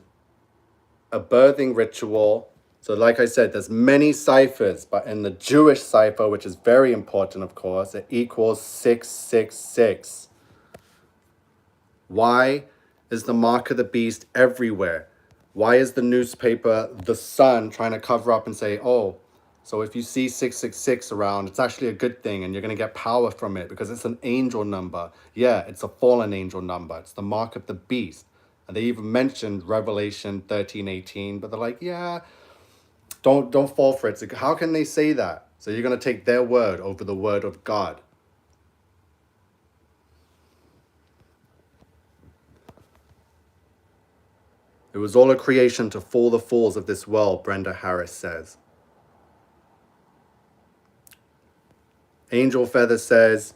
a birthing ritual. So like I said, there's many ciphers, but in the Jewish cipher, which is very important, of course, it equals 666. Why is the mark of the beast everywhere? Why is the newspaper, The Sun, trying to cover up and say, oh, so if you see 666 around, it's actually a good thing and you're going to get power from it because it's an angel number. Yeah, it's a fallen angel number. It's the mark of the beast. And they even mentioned Revelation 13:18, but they're like, yeah, don't fall for it. So how can they say that? So you're going to take their word over the word of God. It was all a creation to fool the fools of this world, Brenda Harris says. Angel Feather says,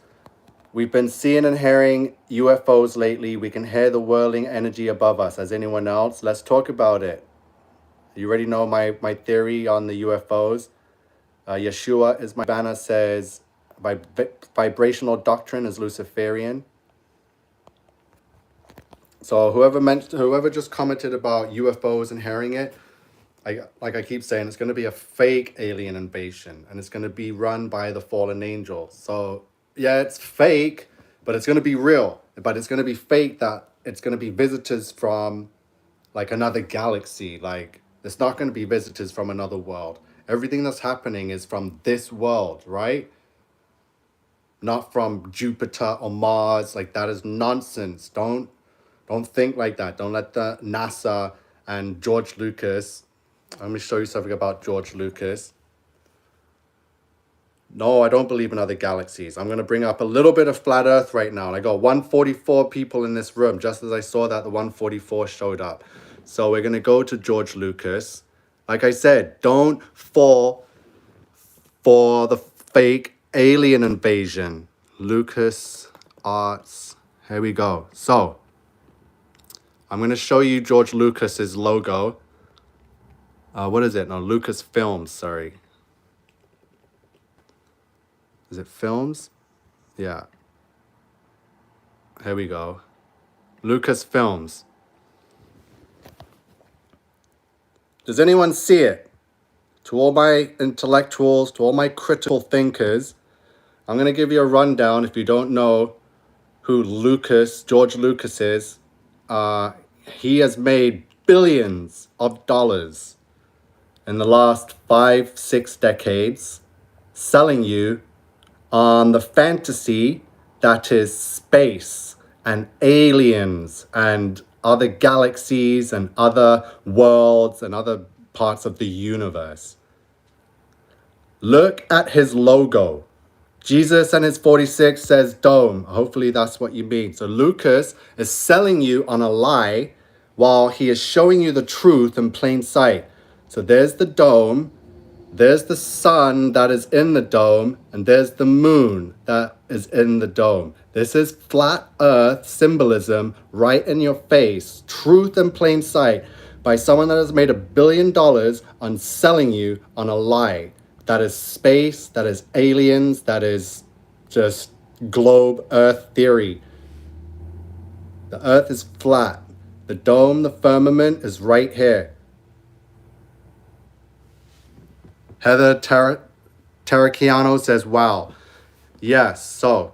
we've been seeing and hearing UFOs lately. We can hear the whirling energy above us. As anyone else? Let's talk about it. You already know my theory on the UFOs. Yeshua is my banner, says vibrational doctrine is Luciferian. So whoever just commented about UFOs and hearing it, like I keep saying, it's going to be a fake alien invasion, and it's going to be run by the fallen angel. So yeah, it's fake, but it's going to be real. But it's going to be fake that it's going to be visitors from, like, another galaxy. Like, it's not going to be visitors from another world. Everything that's happening is from this world, right? Not from Jupiter or Mars. Like, that is nonsense. Don't Don't think like that. Don't let the NASA and George Lucas. Let me show you something about George Lucas. No, I don't believe in other galaxies. I'm going to bring up a little bit of flat earth right now. And I got 144 people in this room. Just as I saw that, the 144 showed up. So we're going to go to George Lucas. Like I said, don't fall for the fake alien invasion. Lucas Arts. Here we go. So I'm going to show you George Lucas's logo. What is it? No, Lucas Films, sorry. Is it Films? Yeah. Here we go. Lucas Films. Does anyone see it? To all my intellectuals, to all my critical thinkers, I'm going to give you a rundown if you don't know who George Lucas is. He has made billions of dollars in the last 5-6 decades selling you on the fantasy that is space and aliens and other galaxies and other worlds and other parts of the universe. Look at his logo. Jesus and his 46 says dome. Hopefully that's what you mean. So Lucas is selling you on a lie while he is showing you the truth in plain sight. So there's the dome. There's the sun that is in the dome, and there's the moon that is in the dome. This is flat earth symbolism right in your face. Truth in plain sight by someone that has made $1 billion on selling you on a lie. That is space, that is aliens, that is just globe earth theory. The earth is flat. The dome, the firmament is right here. Heather Terraciano says, wow. Yes, so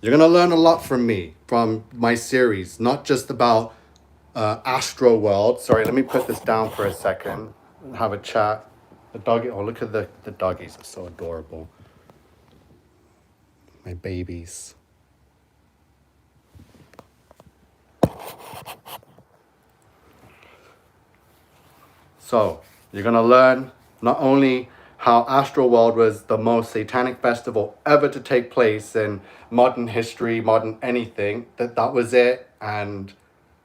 you're going to learn a lot from me, from my series, not just about Astroworld. Sorry, let me put this down for a second and have a chat. The doggy, oh, look at the doggies, are so adorable. My babies. So, you're going to learn not only how Astroworld was the most satanic festival ever to take place in modern history, modern anything, that was it, and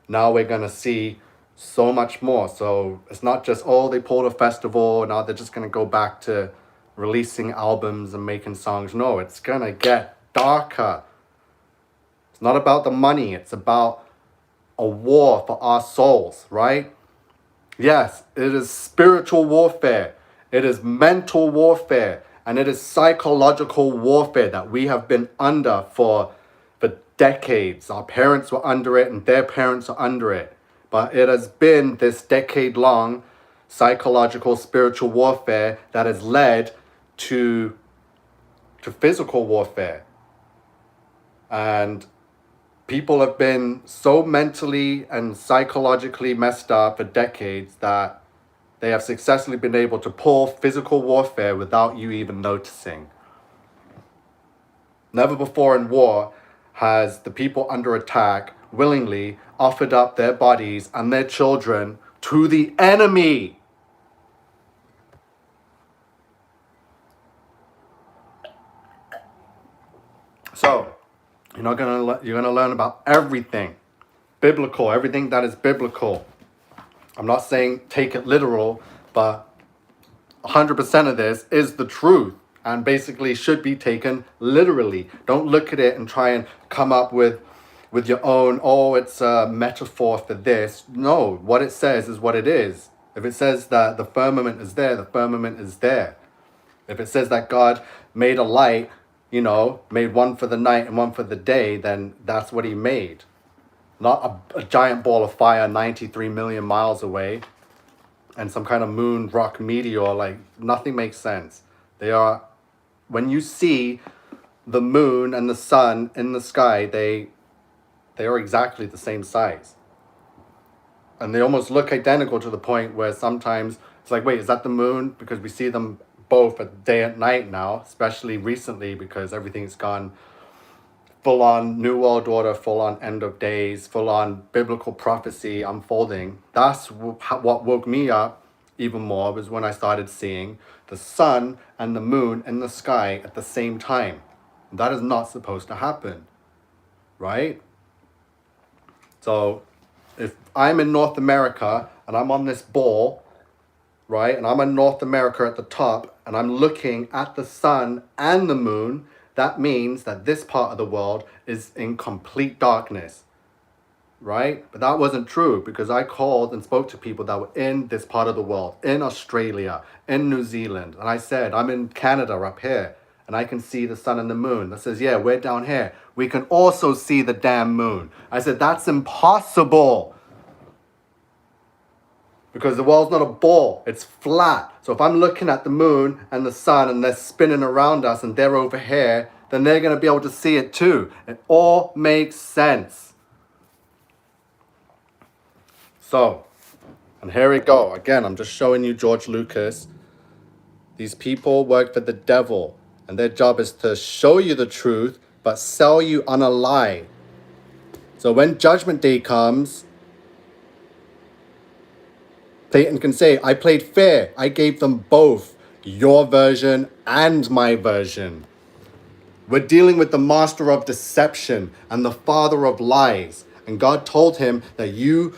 now we're going to see so much more. So it's not just, oh, they pulled a festival, now they're just going to go back to releasing albums and making songs. No, it's going to get darker. It's not about the money, it's about a war for our souls, right? Yes, it is spiritual warfare, it is mental warfare, and it is psychological warfare that we have been under for decades. Our parents were under it and their parents are under it. But it has been this decade-long psychological, spiritual warfare that has led to physical warfare. And people have been so mentally and psychologically messed up for decades that they have successfully been able to pull physical warfare without you even noticing. Never before in war has the people under attack willingly offered up their bodies and their children to the enemy. So, you're gonna learn about everything biblical, everything that is biblical. I'm not saying take it literal, but 100% of this is the truth and basically should be taken literally. Don't look at it and try and come up with your own, oh, it's a metaphor for this. No, what it says is what it is. If it says that the firmament is there, the firmament is there. If it says that God made a light, made one for the night and one for the day, then that's what he made. Not a giant ball of fire 93 million miles away and some kind of moon rock meteor. Like, nothing makes sense. When you see the moon and the sun in the sky, they are exactly the same size. And they almost look identical to the point where sometimes it's like, wait, is that the moon? Because we see them both at day and night now, especially recently because everything's gone full on New World Order, full on end of days, full on biblical prophecy unfolding. That's what woke me up even more, was when I started seeing the sun and the moon in the sky at the same time. That is not supposed to happen, right? So if I'm in North America and I'm on this ball, right, and I'm in North America at the top and I'm looking at the sun and the moon, that means that this part of the world is in complete darkness, right? But that wasn't true, because I called and spoke to people that were in this part of the world, in Australia, in New Zealand. And I said, I'm in Canada up here and I can see the sun and the moon. That says, yeah, we're down here. We can also see the damn moon. I said, that's impossible, because the world's not a ball, it's flat. So if I'm looking at the moon and the sun and they're spinning around us and they're over here, then they're going to be able to see it too. It all makes sense. So, and here we go. Again, I'm just showing you George Lucas. These people work for the devil, and their job is to show you the truth, but sell you on a lie. So when Judgment Day comes, Satan can say, I played fair. I gave them both your version and my version. We're dealing with the master of deception and the father of lies. And God told him that you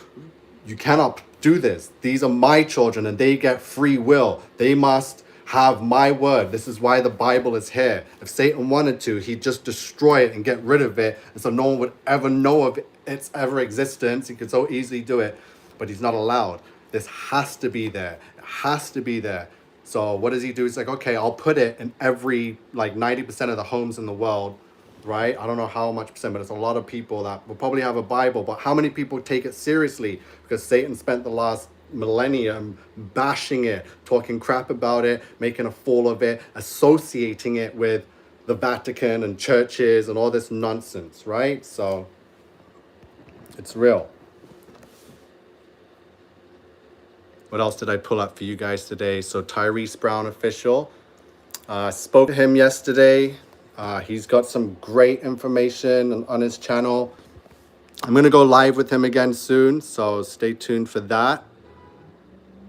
cannot do this. These are my children and they get free will. They must have my word. This is why the Bible is here. If Satan wanted to, he'd just destroy it and get rid of it, and so no one would ever know of its ever existence. He could so easily do it, but he's not allowed. This has to be there. It has to be there. So what does he do? He's like, okay, I'll put it in every, like 90% of the homes in the world, right? I don't know how much percent, but it's a lot of people that will probably have a Bible. But how many people take it seriously? Because Satan spent the last millennium bashing it, talking crap about it, making a fool of it, associating it with the Vatican and churches and all this nonsense, right? So it's real. What else did I pull up for you guys today? So Tyrese Brown official. Spoke to him yesterday. He's got some great information on his channel. I'm going to go live with him again soon, so stay tuned for that.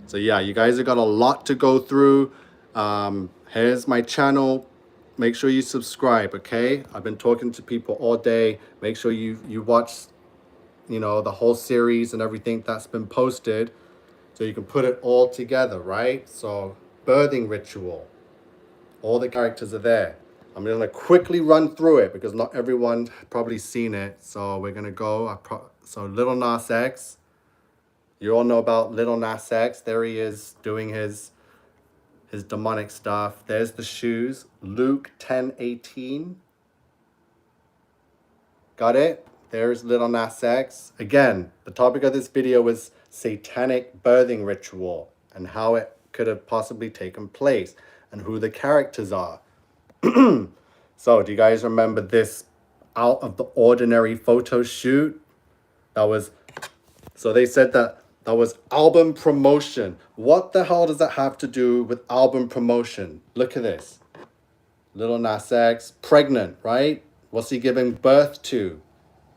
So yeah, you guys have got a lot to go through. Here's my channel. Make sure you subscribe, okay? I've been talking to people all day. Make sure you watch, the whole series and everything that's been posted, so you can put it all together, right? So birthing ritual. All the characters are there. I'm going to quickly run through it because not everyone probably seen it. So we're going to go. So Little Nas X. You all know about Little Nas X. There he is doing his demonic stuff. There's the shoes. Luke 10:18. Got it? There's Little Nas X. Again, the topic of this video was satanic birthing ritual and how it could have possibly taken place and who the characters are. So do you guys remember this out of the ordinary photo shoot? So they said that was album promotion. What the hell does that have to do with album promotion? Look at this. Little Nas X, pregnant, right? What's he giving birth to?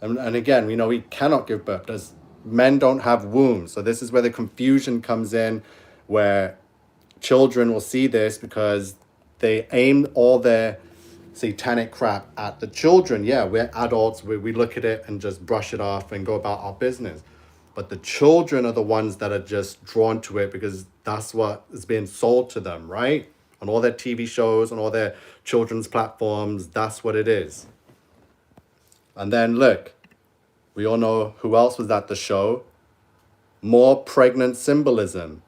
And again, we know he cannot give birth because men don't have wombs. So this is where the confusion comes in, where children will see this because they aim all their satanic crap at the children. Yeah, we're adults. We look at it and just brush it off and go about our business. But the children are the ones that are just drawn to it because that's what is being sold to them, right? On all their TV shows, on all their children's platforms, that's what it is. And then look, we all know who else was at the show. More pregnant symbolism,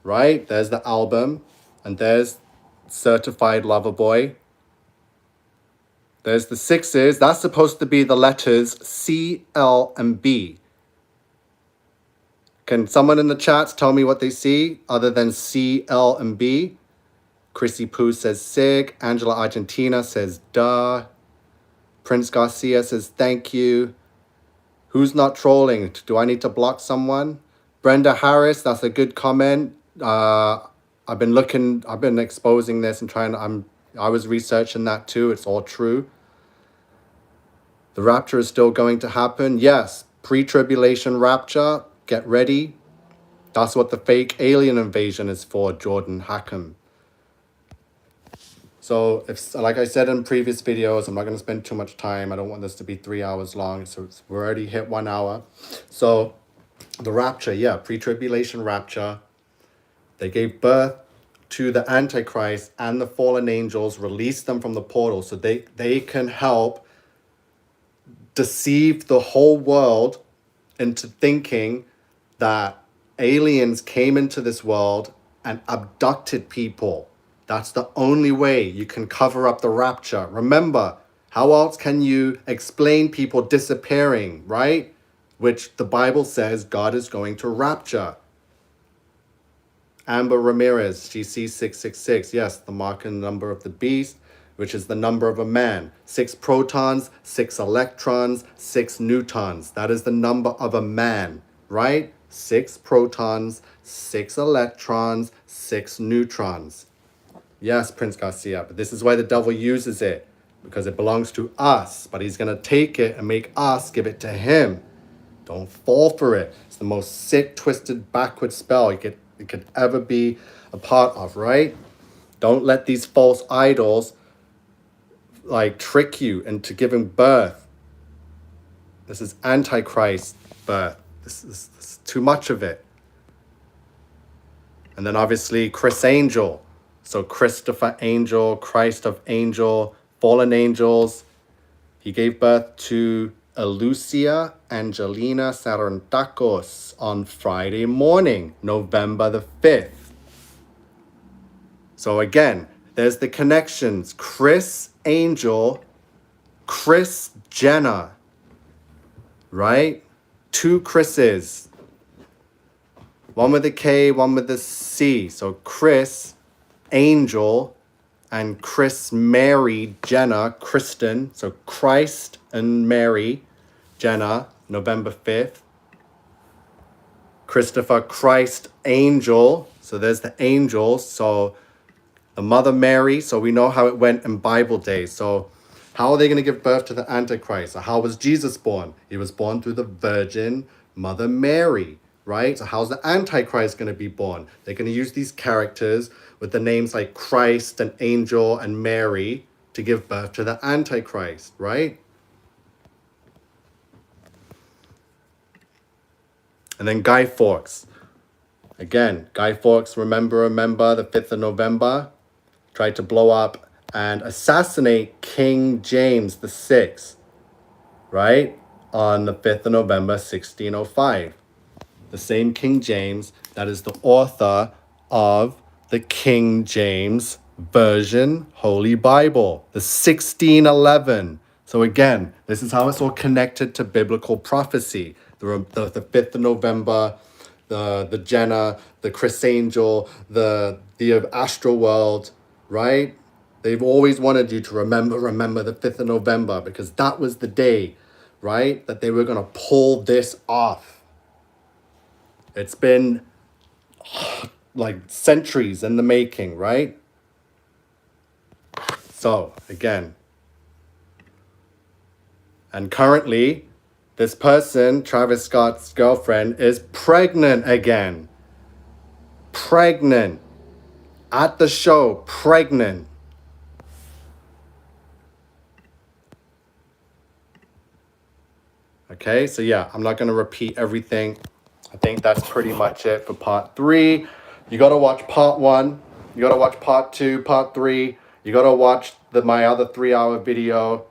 right? There's the album, and there's Certified Lover Boy. There's the sixes. That's supposed to be the letters C, L, and B. Can someone in the chats tell me what they see other than C, L, and B? Chrissy Poo says sig. Angela Argentina says duh. Prince Garcia says thank you. Who's not trolling? Do I need to block someone? Brenda Harris, that's a good comment. I've been exposing this and I was researching that too. It's all true. The rapture is still going to happen. Yes, pre-tribulation rapture. Get ready. That's what the fake alien invasion is for, Jordan Hackham. So, if, like I said in previous videos, I'm not going to spend too much time. I don't want this to be 3 hours long. So, we're already hit 1 hour. So, the rapture, yeah, pre-tribulation rapture. They gave birth to the Antichrist and the fallen angels, released them from the portal so they can help deceive the whole world into thinking that aliens came into this world and abducted people. That's the only way you can cover up the rapture. Remember, how else can you explain people disappearing, right? Which the Bible says God is going to rapture. Amber Ramirez, she sees 666. Yes, the mark and number of the beast, which is the number of a man. 6 protons, 6 electrons, 6 neutrons. That is the number of a man, right? 6 protons, 6 electrons, 6 neutrons. Yes, Prince Garcia, but this is why the devil uses it, because it belongs to us, but he's going to take it and make us give it to him. Don't fall for it. It's the most sick, twisted, backward spell you could ever be a part of, right? Don't let these false idols like trick you into giving birth. This is Antichrist birth. This is too much of it. And then obviously Chris Angel. So Christopher Angel, Christ of Angel, fallen angels. He gave birth to Elucia Angelina Sarantacos on Friday morning, November the 5th. So again, there's the connections. Chris Angel, Chris Jenner, right? 2 Chris's. One with a K, one with a C. So Chris Angel and Chris Mary Jenner, Kristen. So Christ and Mary Jenner, November 5th. Christopher Christ Angel. So there's the angels. So the Mother Mary. So we know how it went in Bible days. So how are they going to give birth to the Antichrist? So how was Jesus born? He was born through the Virgin Mother Mary, right? So how's the Antichrist going to be born? They're going to use these characters with the names like Christ and Angel and Mary to give birth to the Antichrist, right? And then Guy Fawkes. Again, Guy Fawkes, remember, the 5th of November, tried to blow up and assassinate King James the 6th, right? On the 5th of November, 1605. The same King James that is the author of the King James Version Holy Bible, the 1611. So again, this is how it's all connected to biblical prophecy. The 5th of November, the Jenna, the Chris Angel, the Astroworld, right? They've always wanted you to remember the 5th of November because that was the day, right? That they were going to pull this off. It's been like centuries in the making, right? So, again. And currently, this person, Travis Scott's girlfriend, is pregnant again. Pregnant. At the show, pregnant. Okay, so yeah, I'm not going to repeat everything. I think that's pretty much it for part 3. You got to watch part 1. You got to watch part 2, part 3. You got to watch my other 3-hour video.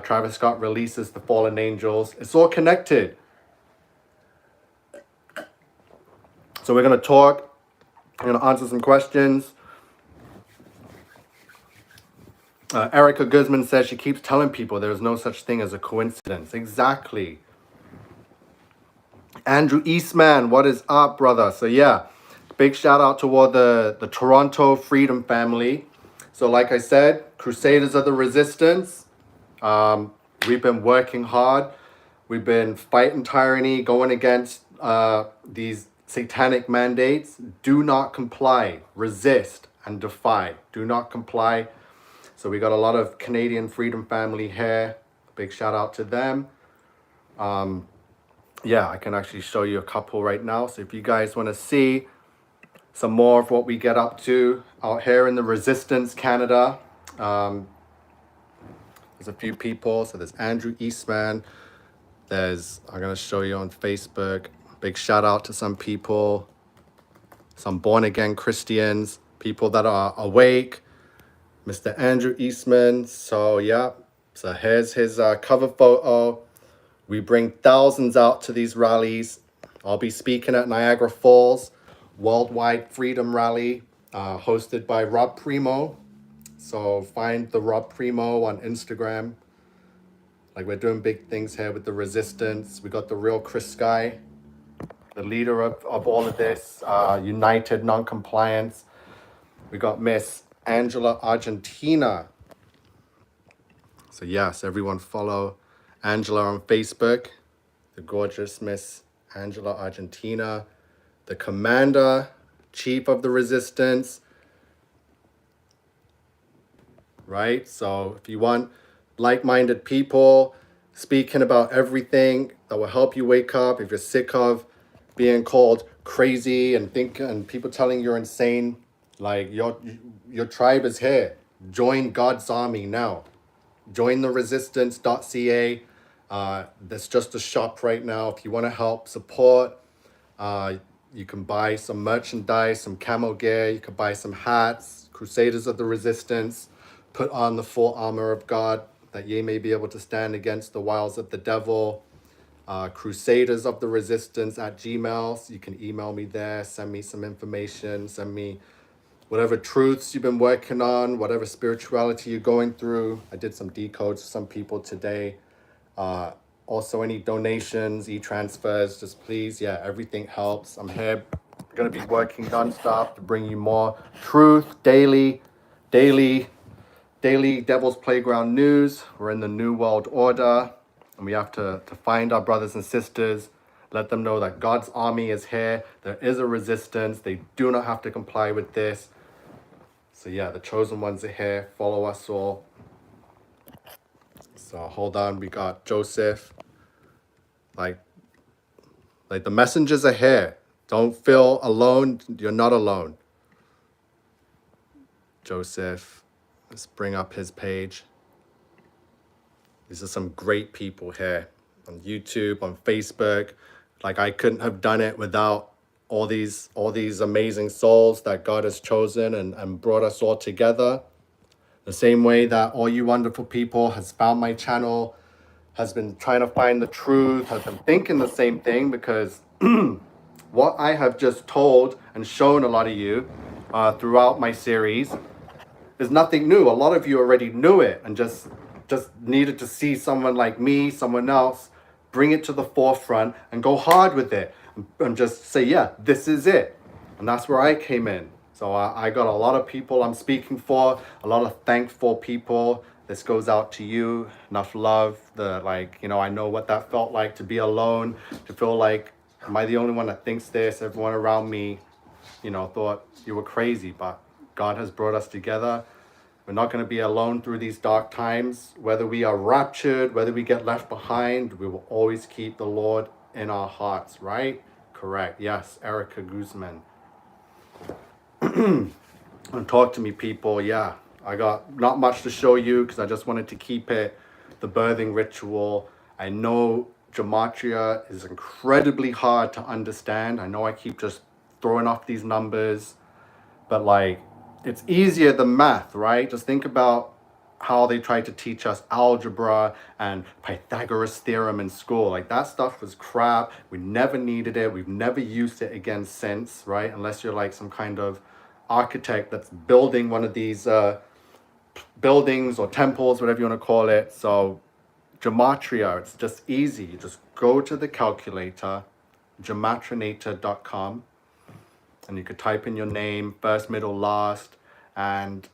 Travis Scott releases the fallen angels. It's all connected. So we're going to talk. I'm going to answer some questions. Erica Guzman says she keeps telling people there is no such thing as a coincidence. Exactly. Andrew Eastman, what is up, brother? So yeah, big shout out to all the Toronto Freedom family. So like I said, Crusaders of the Resistance. We've been working hard. We've been fighting tyranny, going against these satanic mandates. Do not comply, resist, and defy. Do not comply. So we got a lot of Canadian Freedom family here. Big shout out to them. Yeah, I can actually show you a couple right now. So if you guys want to see some more of what we get up to out here in the Resistance, Canada, there's a few people. So there's Andrew Eastman. I'm going to show you on Facebook. Big shout out to some people, some born again Christians, people that are awake. Mr. Andrew Eastman. So yeah, so here's his cover photo. We bring thousands out to these rallies. I'll be speaking at Niagara Falls Worldwide Freedom Rally, hosted by Rob Primo. So find the Rob Primo on Instagram. Like, we're doing big things here with the Resistance. We got the real Chris Sky, the leader of all of this, United Non-Compliance. We got Miss Angela Argentina. So yes, everyone follow Angela on Facebook, the gorgeous Miss Angela Argentina, the commander, chief of the Resistance, right? So if you want like-minded people speaking about everything that will help you wake up, if you're sick of being called crazy and people telling you're insane, like your tribe is here. Join God's army now. Join the resistance.ca. There's just a shop right now. If you want to help support, you can buy some merchandise, some camo gear. You can buy some hats, Crusaders of the Resistance. Put on the full armor of God, that ye may be able to stand against the wiles of the devil. Crusaders of the Resistance at Gmail. So you can email me there, send me some information, send me whatever truths you've been working on, whatever spirituality you're going through. I did some decodes for some people today. Also, any donations, e-transfers, just please, yeah, everything helps. I'm here, going to be working nonstop to bring you more truth, daily Devil's Playground news. We're in the New World Order, and we have to find our brothers and sisters, let them know that God's army is here. There is a resistance. They do not have to comply with this. So yeah, the chosen ones are here. Follow us all. So hold on, we got Joseph. Like the messengers are here. Don't feel alone. You're not alone. Joseph, let's bring up his page. These are some great people here on YouTube, on Facebook. Like, I couldn't have done it without all these amazing souls that God has chosen and brought us all together. The same way that all you wonderful people has found my channel, has been trying to find the truth, has been thinking the same thing, because what I have just told and shown a lot of you throughout my series is nothing new. A lot of you already knew it and just needed to see someone like me, someone else, bring it to the forefront and go hard with it and just say, yeah, this is it. And that's where I came in. So I got a lot of people I'm speaking for, a lot of thankful people. This goes out to you. Enough love. I know what that felt like, to be alone, to feel like, am I the only one that thinks this? Everyone around me, thought you were crazy, but God has brought us together. We're not going to be alone through these dark times. Whether we are raptured, whether we get left behind, we will always keep the Lord in our hearts, right? Correct. Yes, Erica Guzman. And talk to me, people. Yeah, I got not much to show you because I just wanted to keep it the birthing ritual. I know gematria is incredibly hard to understand. I know I keep just throwing off these numbers, but it's easier than math, right? Just think about how they tried to teach us algebra and Pythagoras theorem in school. Like, that stuff was crap. We never needed it. We've never used it again since, right? Unless you're like some kind of architect that's building one of these buildings or temples, whatever you want to call it. So gematria, it's just easy. You just go to the calculator, gematrinator.com, and you could type in your name, first, middle, last, and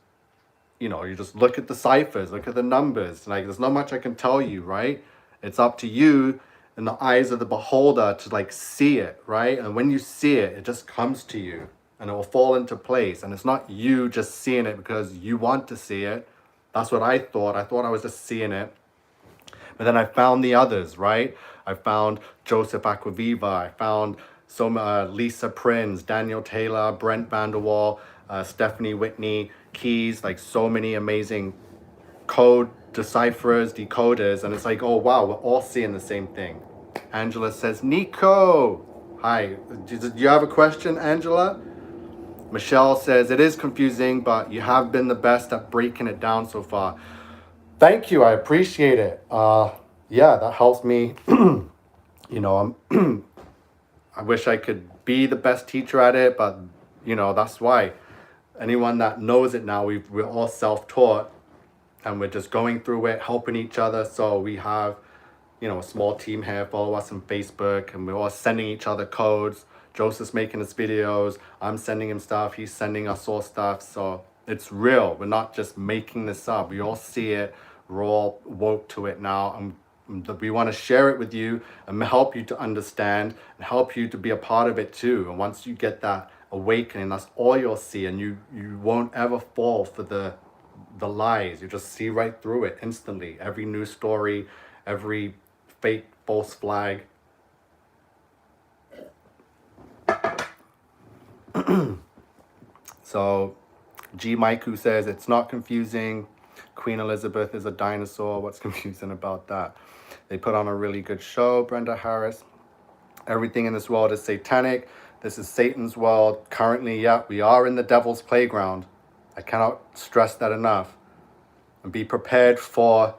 you just look at the ciphers, look at the numbers. Like, there's not much I can tell you, right? It's up to you in the eyes of the beholder to see it, right? And when you see it, it just comes to you and it will fall into place. And it's not you just seeing it because you want to see it. That's what I thought. I thought I was just seeing it. But then I found the others, right? I found Joseph Aquaviva. I found Lisa Prinz, Daniel Taylor, Brent Vanderwall, Stephanie Whitney, Keys, like so many amazing code decipherers, decoders. And it's like, oh, wow, we're all seeing the same thing. Angela says, Nico. Hi. Do you have a question, Angela? Michelle says, it is confusing, but you have been the best at breaking it down so far. Thank you. I appreciate it. Yeah, that helps me. I wish I could be the best teacher at it, but, that's why. Anyone that knows it now, we're all self-taught, and we're just going through it, helping each other. So we have, a small team here. Follow us on Facebook, and we're all sending each other codes. Joseph's making us videos. I'm sending him stuff. He's sending us all stuff. So it's real. We're not just making this up. We all see it. We're all woke to it now. And we want to share it with you and help you to understand and help you to be a part of it too. And once you get that awakening, that's all you'll see. And you won't ever fall for the lies. You just see right through it instantly. Every news story, every fake false flag. So G Maiku says it's not confusing. Queen Elizabeth is a dinosaur. What's confusing about that? They put on a really good show. Brenda Harris. Everything in this world is satanic. This is Satan's world. Currently, yeah, we are in the devil's playground. I cannot stress that enough. And be prepared for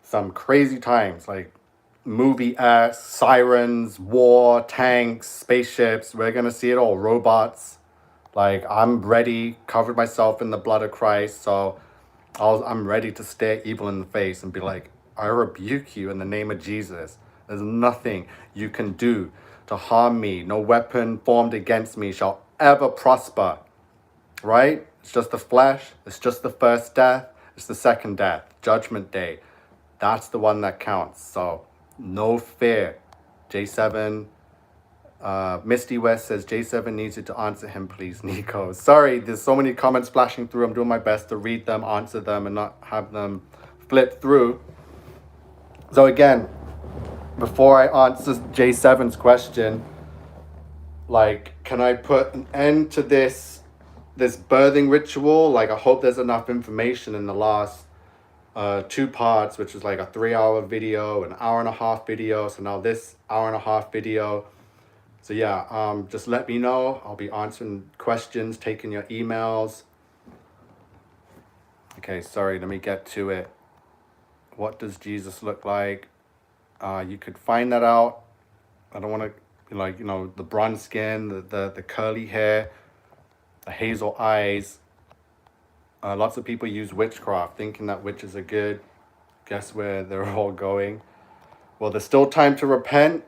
some crazy times, like movie-esque, sirens, war, tanks, spaceships. We're going to see it all. Robots. Like, I'm ready, covered myself in the blood of Christ. So I'm ready to stare evil in the face and be like, I rebuke you in the name of Jesus. There's nothing you can do to harm me. No weapon formed against me shall ever prosper. Right? It's just the flesh. It's just the first death. It's the second death. Judgment Day. That's the one that counts. So no fear. J7. Misty West says, J7 needs you to answer him, please, Nico. Sorry, there's so many comments flashing through. I'm doing my best to read them, answer them, and not have them flip through. So again, before I answer J7's question, like, can I put an end to this birthing ritual? Like, I hope there's enough information in the last 2 parts, which is like a 3-hour video, an hour and a half video. So now this hour and a half video. So yeah, just let me know. I'll be answering questions, taking your emails. Okay, sorry, let me get to it. What does Jesus look like? You could find that out. I don't want to, like, the bronze skin, the curly hair, the hazel eyes. Lots of people use witchcraft, thinking that witches are good. Guess where they're all going? Well, there's still time to repent.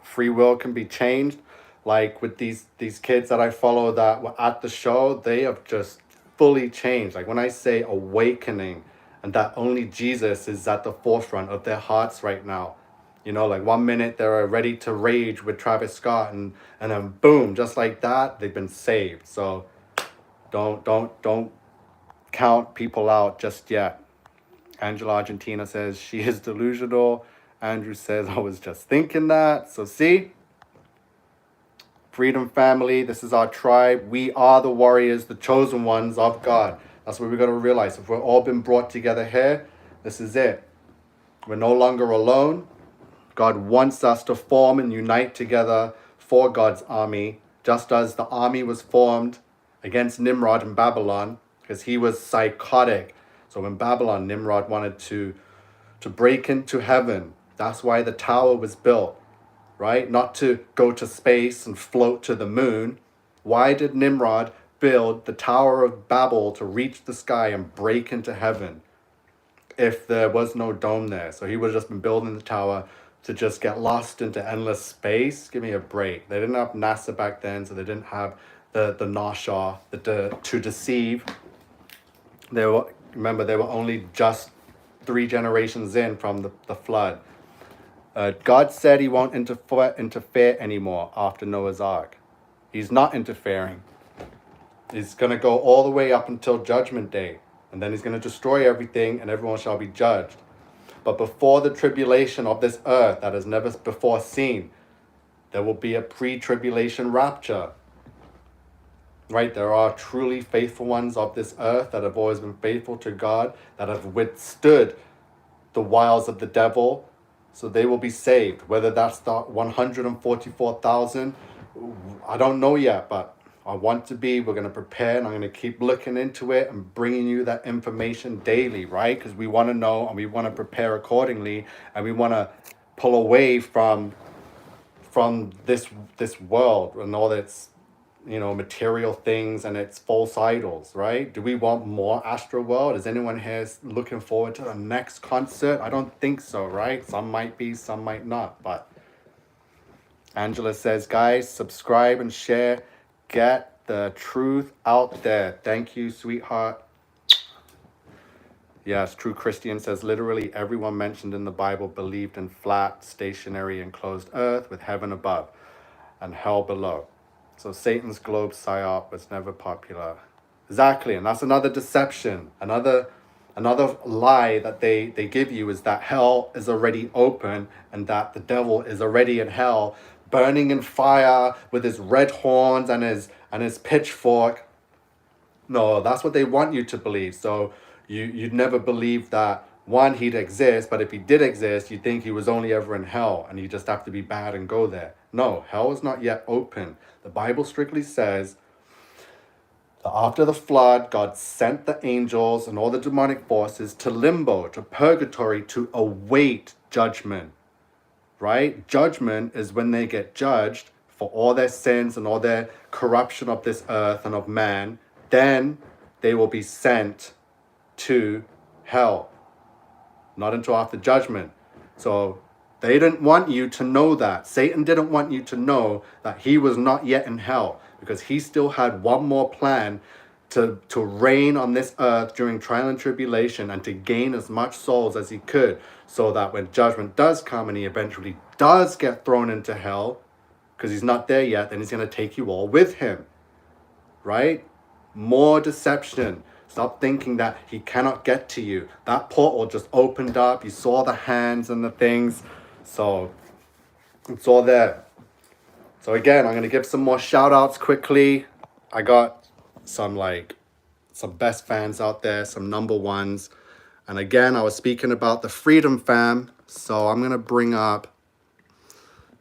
Free will can be changed. Like with these kids that I follow that were at the show, they have just fully changed. Like when I say awakening, and that only Jesus is at the forefront of their hearts right now. Like 1 minute they're ready to rage with Travis Scott, and then boom, just like that, they've been saved. So don't count people out just yet. Angela Argentina says she is delusional. Andrew says, I was just thinking that. So see, Freedom Family, this is our tribe. We are the warriors, the chosen ones of God. That's what we got to realize. If we're all been brought together here, this is it. We're no longer alone. God wants us to form and unite together for God's army, just as the army was formed against Nimrod in Babylon, because he was psychotic. So in Babylon, Nimrod wanted to break into heaven. That's why the tower was built, right? Not to go to space and float to the moon. Why did Nimrod build the Tower of Babel to reach the sky and break into heaven if there was no dome there? So he would have just been building the tower to just get lost into endless space. Give me a break. They didn't have NASA back then, so they didn't have the NASA to deceive. They were only just 3 generations in from the flood. God said he won't interfere anymore after Noah's Ark. He's not interfering. He's going to go all the way up until Judgment Day. And then he's going to destroy everything and everyone shall be judged. But before the tribulation of this earth that is never before seen, there will be a pre-tribulation rapture. Right? There are truly faithful ones of this earth that have always been faithful to God, that have withstood the wiles of the devil. So they will be saved. Whether that's the 144,000, I don't know yet, but I want to be. We're going to prepare, and I'm going to keep looking into it and bringing you that information daily, right? Because we want to know and we want to prepare accordingly, and we want to pull away from this world and all its material things and its false idols, right? Do we want more Astroworld? Is anyone here looking forward to the next concert? I don't think so, right? Some might be, some might not, but Angela says, guys, subscribe and share. Get the truth out there. Thank you, sweetheart. Yes, True Christian says, literally everyone mentioned in the Bible believed in flat, stationary, enclosed earth with heaven above and hell below. So Satan's globe psyop was never popular. Exactly, and that's another deception. Another lie that they give you is that hell is already open and that the devil is already in hell, burning in fire with his red horns and his pitchfork. No, that's what they want you to believe. So you'd never believe that, one, he'd exist, but if he did exist, you'd think he was only ever in hell and you just have to be bad and go there. No, hell is not yet open. The Bible strictly says that after the flood, God sent the angels and all the demonic forces to limbo, to purgatory, to await judgment, right? Judgment is when they get judged for all their sins and all their corruption of this earth and of man. Then they will be sent to hell, not until after judgment. So they didn't want you to know that. Satan didn't want you to know that he was not yet in hell, because he still had one more plan to reign on this earth during trial and tribulation and to gain as much souls as he could, so that when judgment does come and he eventually does get thrown into hell, because he's not there yet, then he's going to take you all with him, right? More deception. Stop thinking that he cannot get to you. That portal just opened up. You saw the hands and the things. So it's all there. So again, I'm going to give some more shout outs quickly. I got some best fans out there, some number ones. And again, I was speaking about the Freedom Fam. So I'm going to bring up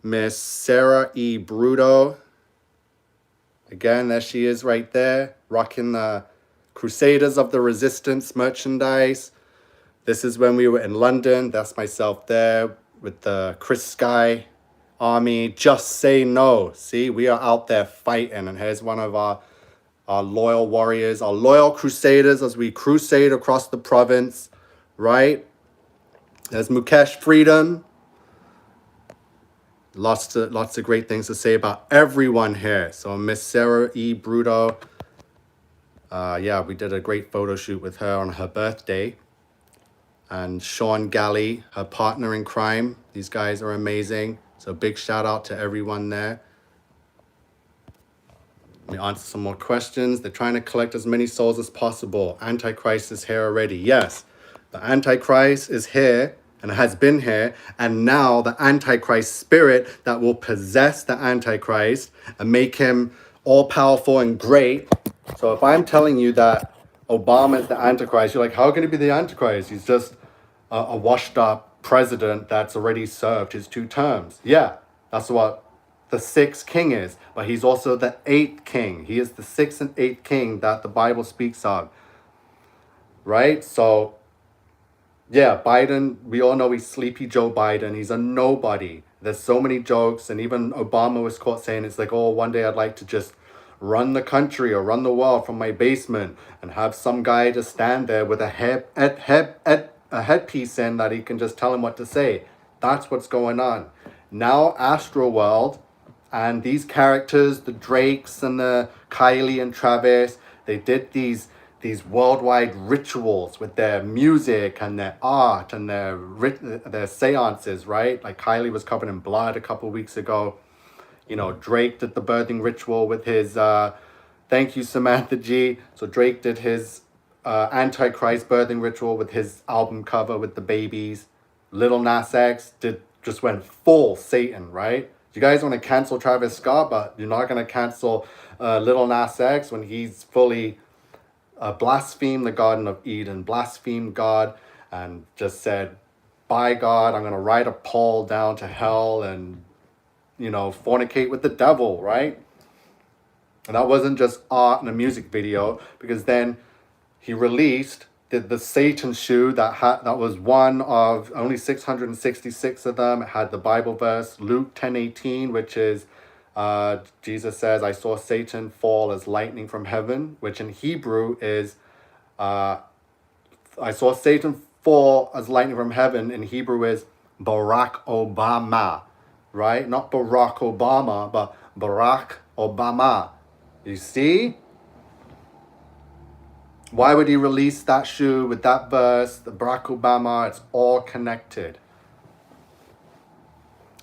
Miss Sarah E. Bruto. Again, there she is right there, rocking the Crusaders of the Resistance merchandise. This is when we were in London. That's myself there with the Chris Sky Army. Just say no. See, we are out there fighting. And here's one of our loyal warriors, our loyal Crusaders as we crusade across the province, right? There's Mukesh Freedom. Lots of great things to say about everyone here. So Miss Sarah E. Bruto. Yeah, we did a great photo shoot with her on her birthday. And Sean Galley, her partner in crime. These guys are amazing. So big shout out to everyone there. Let me answer some more questions. They're trying to collect as many souls as possible. Antichrist is here already. Yes, the Antichrist is here and has been here. And now the Antichrist spirit that will possess the Antichrist and make him all powerful and great. So if I'm telling you that Obama is the Antichrist, you're like, how can he be the Antichrist? He's just a washed up president that's already served his 2 terms. Yeah, that's what the 6th king is. But he's also the 8th king. He is the 6th and 8th king that the Bible speaks of. Right? So, yeah, Biden, we all know he's Sleepy Joe Biden. He's a nobody. There's so many jokes. And even Obama was caught saying, it's like, oh, one day I'd like to just run the country or run the world from my basement and have some guy just stand there with a headpiece in that he can just tell him what to say. That's what's going on. Now Astroworld and these characters, the Drakes and the Kylie and Travis, they did these worldwide rituals with their music and their art and their seances, right? Like Kylie was covered in blood a couple weeks ago. You know, Drake did the birthing ritual with his, thank you, Samantha G. So Drake did his Antichrist birthing ritual with his album cover with the babies. Little Nas X just went full Satan, right? You guys want to cancel Travis Scott, but you're not going to cancel Little Nas X when he's fully blasphemed the Garden of Eden, blasphemed God, and just said, by God, I'm going to ride a pole down to hell and, fornicate with the devil, right? And that wasn't just art and a music video, because then he released the Satan shoe that was one of only 666 of them. It had the Bible verse, Luke 10:18, which is Jesus says, I saw Satan fall as lightning from heaven, which in Hebrew is I saw Satan fall as lightning from heaven. In Hebrew is Barack Obama, right? Not Barack Obama, but Barack Obama. You see? Why would he release that shoe with that verse, the Barack Obama? It's all connected.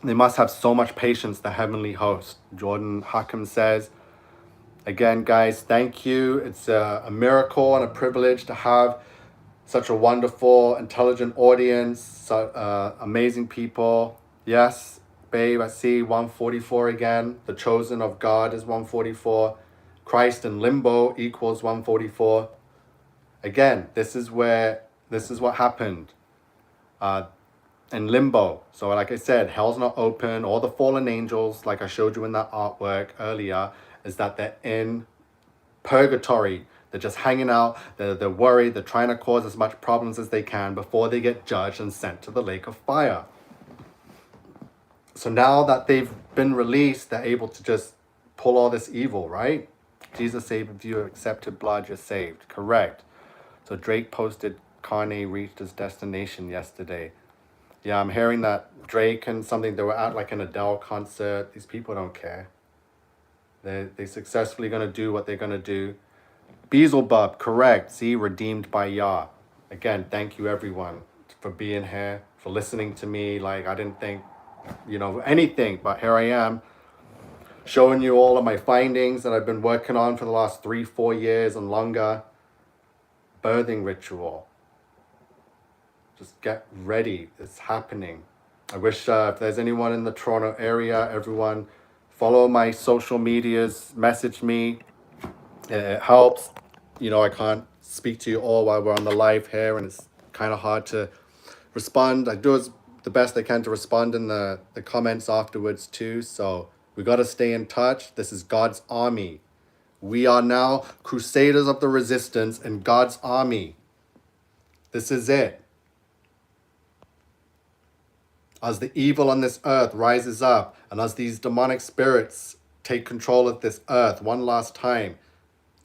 They must have so much patience, the heavenly host. Jordan Hakim says, again, guys, thank you. It's a miracle and a privilege to have such a wonderful, intelligent audience, amazing people. Yes, babe, I see 144 again. The chosen of God is 144. Christ in limbo equals 144. Again, this is what happened in limbo. So like I said, hell's not open. All the fallen angels, like I showed you in that artwork earlier, is that they're in purgatory. They're just hanging out. They're worried. They're trying to cause as much problems as they can before they get judged and sent to the lake of fire. So now that they've been released, they're able to just pull all this evil, right? Jesus said, if you accepted blood, you're saved. Correct. So Drake posted Kanye reached his destination yesterday. Yeah, I'm hearing that Drake and something, they were at like an Adele concert. These people don't care. They successfully going to do what they're going to do. Beelzebub, correct. See, redeemed by Yah. Again, thank you everyone for being here, for listening to me. Like I didn't think, anything, but here I am showing you all of my findings that I've been working on for the last 3-4 years and longer. Birthing ritual. Just get ready. It's happening. I wish if there's anyone in the Toronto area, everyone follow my social medias, message me. It helps. I can't speak to you all while we're on the live here, and it's kind of hard to respond. I do the best I can to respond in the comments afterwards too. So we got to stay in touch. This is God's army. We are now crusaders of the resistance in God's army. This is it. As the evil on this earth rises up, and as these demonic spirits take control of this earth one last time,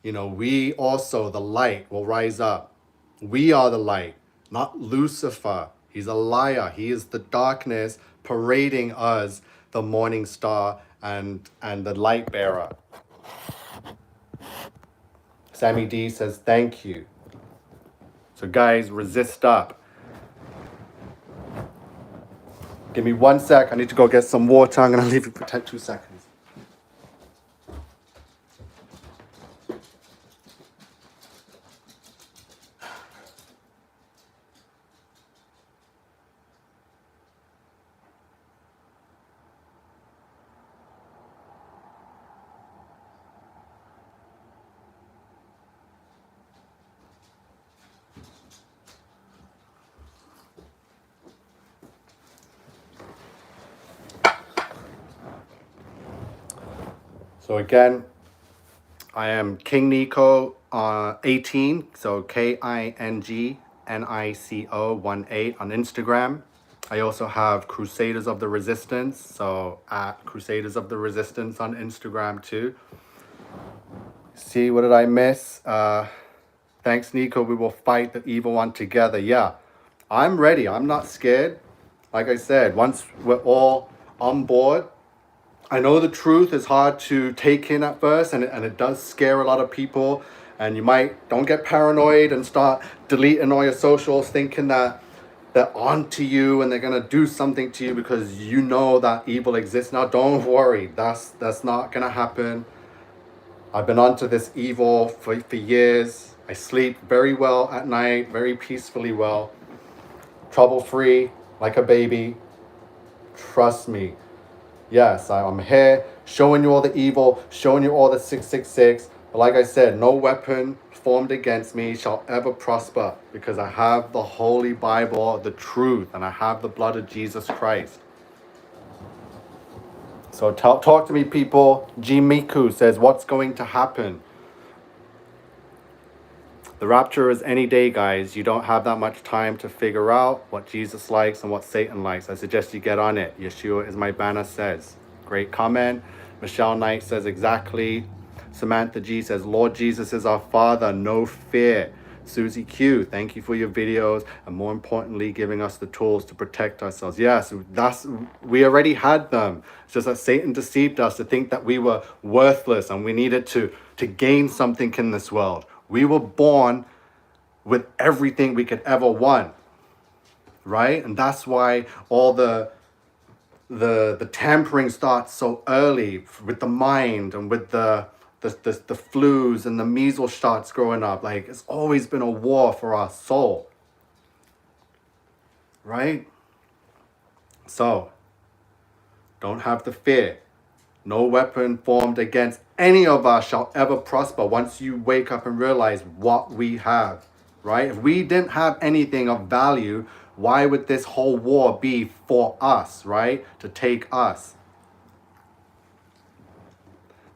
we also, the light, will rise up. We are the light, not Lucifer. He's a liar. He is the darkness parading us, the morning star and the light bearer. Sammy D says, thank you. So guys, resist up. Give me 1 sec. I need to go get some water. I'm going to leave you for 2 seconds. So again, I am King Nico 18, so KINGNICO 18 on Instagram. I also have Crusaders of the Resistance, so at Crusaders of the Resistance on Instagram too. See, what did I miss? Thanks, Nico. We will fight the evil one together. Yeah, I'm ready. I'm not scared. Like I said, once we're all on board, I know the truth is hard to take in at first, and it does scare a lot of people. And don't get paranoid and start deleting all your socials thinking that they're on to you and they're going to do something to you because you know that evil exists. Now, don't worry. That's not going to happen. I've been onto this evil for years. I sleep very well at night, very peacefully well, trouble-free, like a baby. Trust me. Yes, I'm here showing you all the evil, showing you all the 666. But like I said, no weapon formed against me shall ever prosper because I have the Holy Bible, the truth, and I have the blood of Jesus Christ. So talk to me, people. G Miku says, what's going to happen? The rapture is any day, guys. You don't have that much time to figure out what Jesus likes and what Satan likes. I suggest you get on it. Yeshua is my banner says. Great comment. Michelle Knight says exactly. Samantha G says, Lord Jesus is our Father, no fear. Susie Q, thank you for your videos and more importantly, giving us the tools to protect ourselves. Yes, we already had them. It's just that Satan deceived us to think that we were worthless and we needed to gain something in this world. We were born with everything we could ever want, right? And that's why all the tampering starts so early with the mind and with the flus and the measles shots growing up. Like, it's always been a war for our soul, right? So don't have the fear. No weapon formed against any of us shall ever prosper once you wake up and realize what we have, right? If we didn't have anything of value, why would this whole war be for us, right? To take us.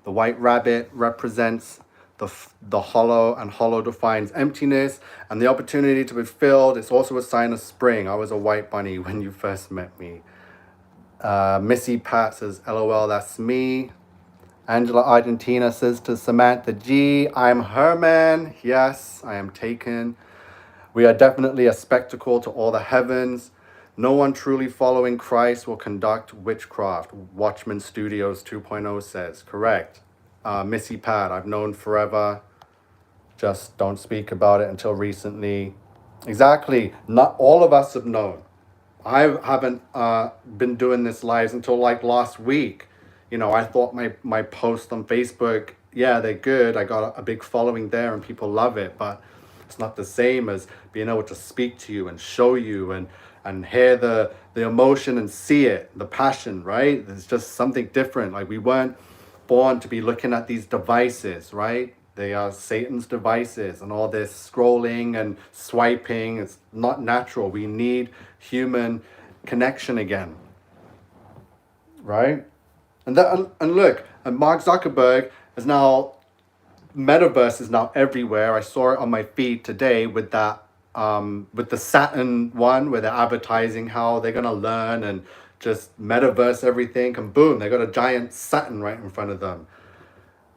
The white rabbit represents the hollow, and hollow defines emptiness and the opportunity to be filled. It's also a sign of spring. I was a white bunny when you first met me. Missy Pat says, LOL, that's me. Angela Argentina says to Samantha G, I'm her man. Yes, I am taken. We are definitely a spectacle to all the heavens. No one truly following Christ will conduct witchcraft. Watchman Studios 2.0 says. Correct. Missy Pat, I've known forever. Just don't speak about it until recently. Exactly. Not all of us have known. I haven't been doing this lives until like last week. You know, I thought my posts on Facebook, yeah, they're good. I got a big following there and people love it, but it's not the same as being able to speak to you and show you and hear the emotion and see it, the passion, right? It's just something different. Like, we weren't born to be looking at these devices, right? They are Satan's devices and all this scrolling and swiping. It's not natural. We need human connection again, right? And look, and Mark Zuckerberg is now, metaverse is now everywhere. I saw it on my feed today with that with the Saturn one where they're advertising how they're gonna learn and just metaverse everything, and boom, they got a giant Saturn right in front of them.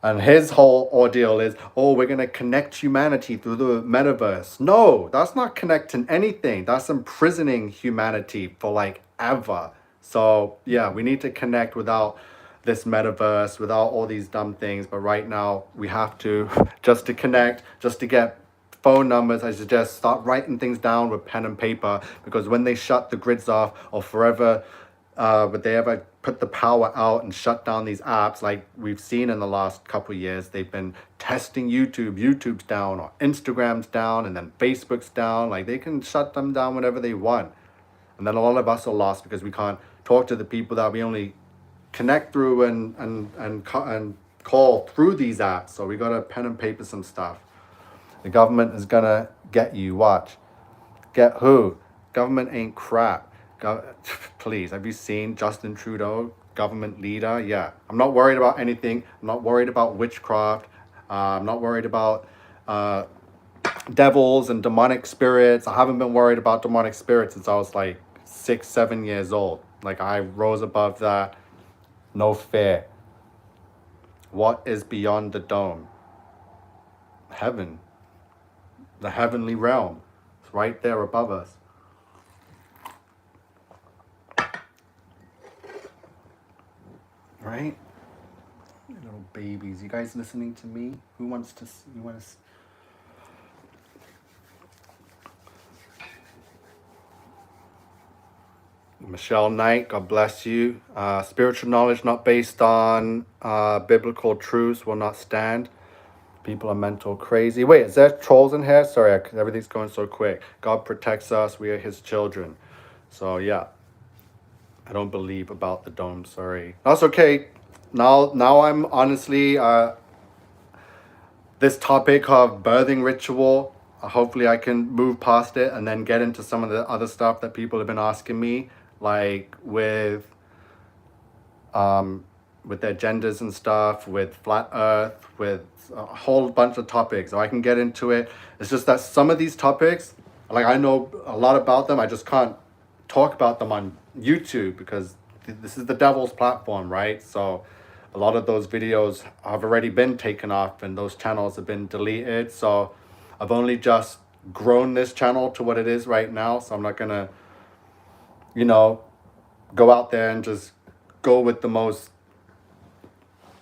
And his whole ordeal is, oh, we're going to connect humanity through the metaverse. No, that's not connecting anything. That's imprisoning humanity for like ever. So yeah, we need to connect without this metaverse, without all these dumb things. But right now we have to, just to connect, just to get phone numbers, I suggest start writing things down with pen and paper, because when they shut the grids off or forever, would they ever put the power out and shut down these apps like we've seen in the last couple of years? They've been testing YouTube's down, or Instagram's down, and then Facebook's down. Like, they can shut them down whenever they want. And then a lot of us are lost because we can't talk to the people that we only connect through and call through these apps. So we got to pen and paper some stuff. The government is gonna get you. Watch. Get who? Government ain't crap. Please, have you seen Justin Trudeau, government leader? Yeah, I'm not worried about anything. I'm not worried about witchcraft. I'm not worried about devils and demonic spirits. I haven't been worried about demonic spirits since I was like 6, 7 years old. Like, I rose above that. No fear. What is beyond the dome? Heaven. The heavenly realm. It's right there above us. Right? Little babies. You guys listening to me? Who wants to? You want to? Michelle Knight, God bless you. Spiritual knowledge not based on biblical truths will not stand. People are mental crazy. Wait, is there trolls in here? Sorry, everything's going so quick. God protects us. We are his children. So yeah, I don't believe about the dome. Sorry. That's okay. Now I'm honestly this topic of birthing ritual. Hopefully I can move past it and then get into some of the other stuff that people have been asking me, like with their genders and stuff, with flat earth, with a whole bunch of topics. So I can get into it. It's just that some of these topics, like I know a lot about them, I just can't talk about them on YouTube because this is the devil's platform, right? So a lot of those videos have already been taken off and those channels have been deleted. So I've only just grown this channel to what it is right now. So I'm not gonna, you know, go out there and just go with the most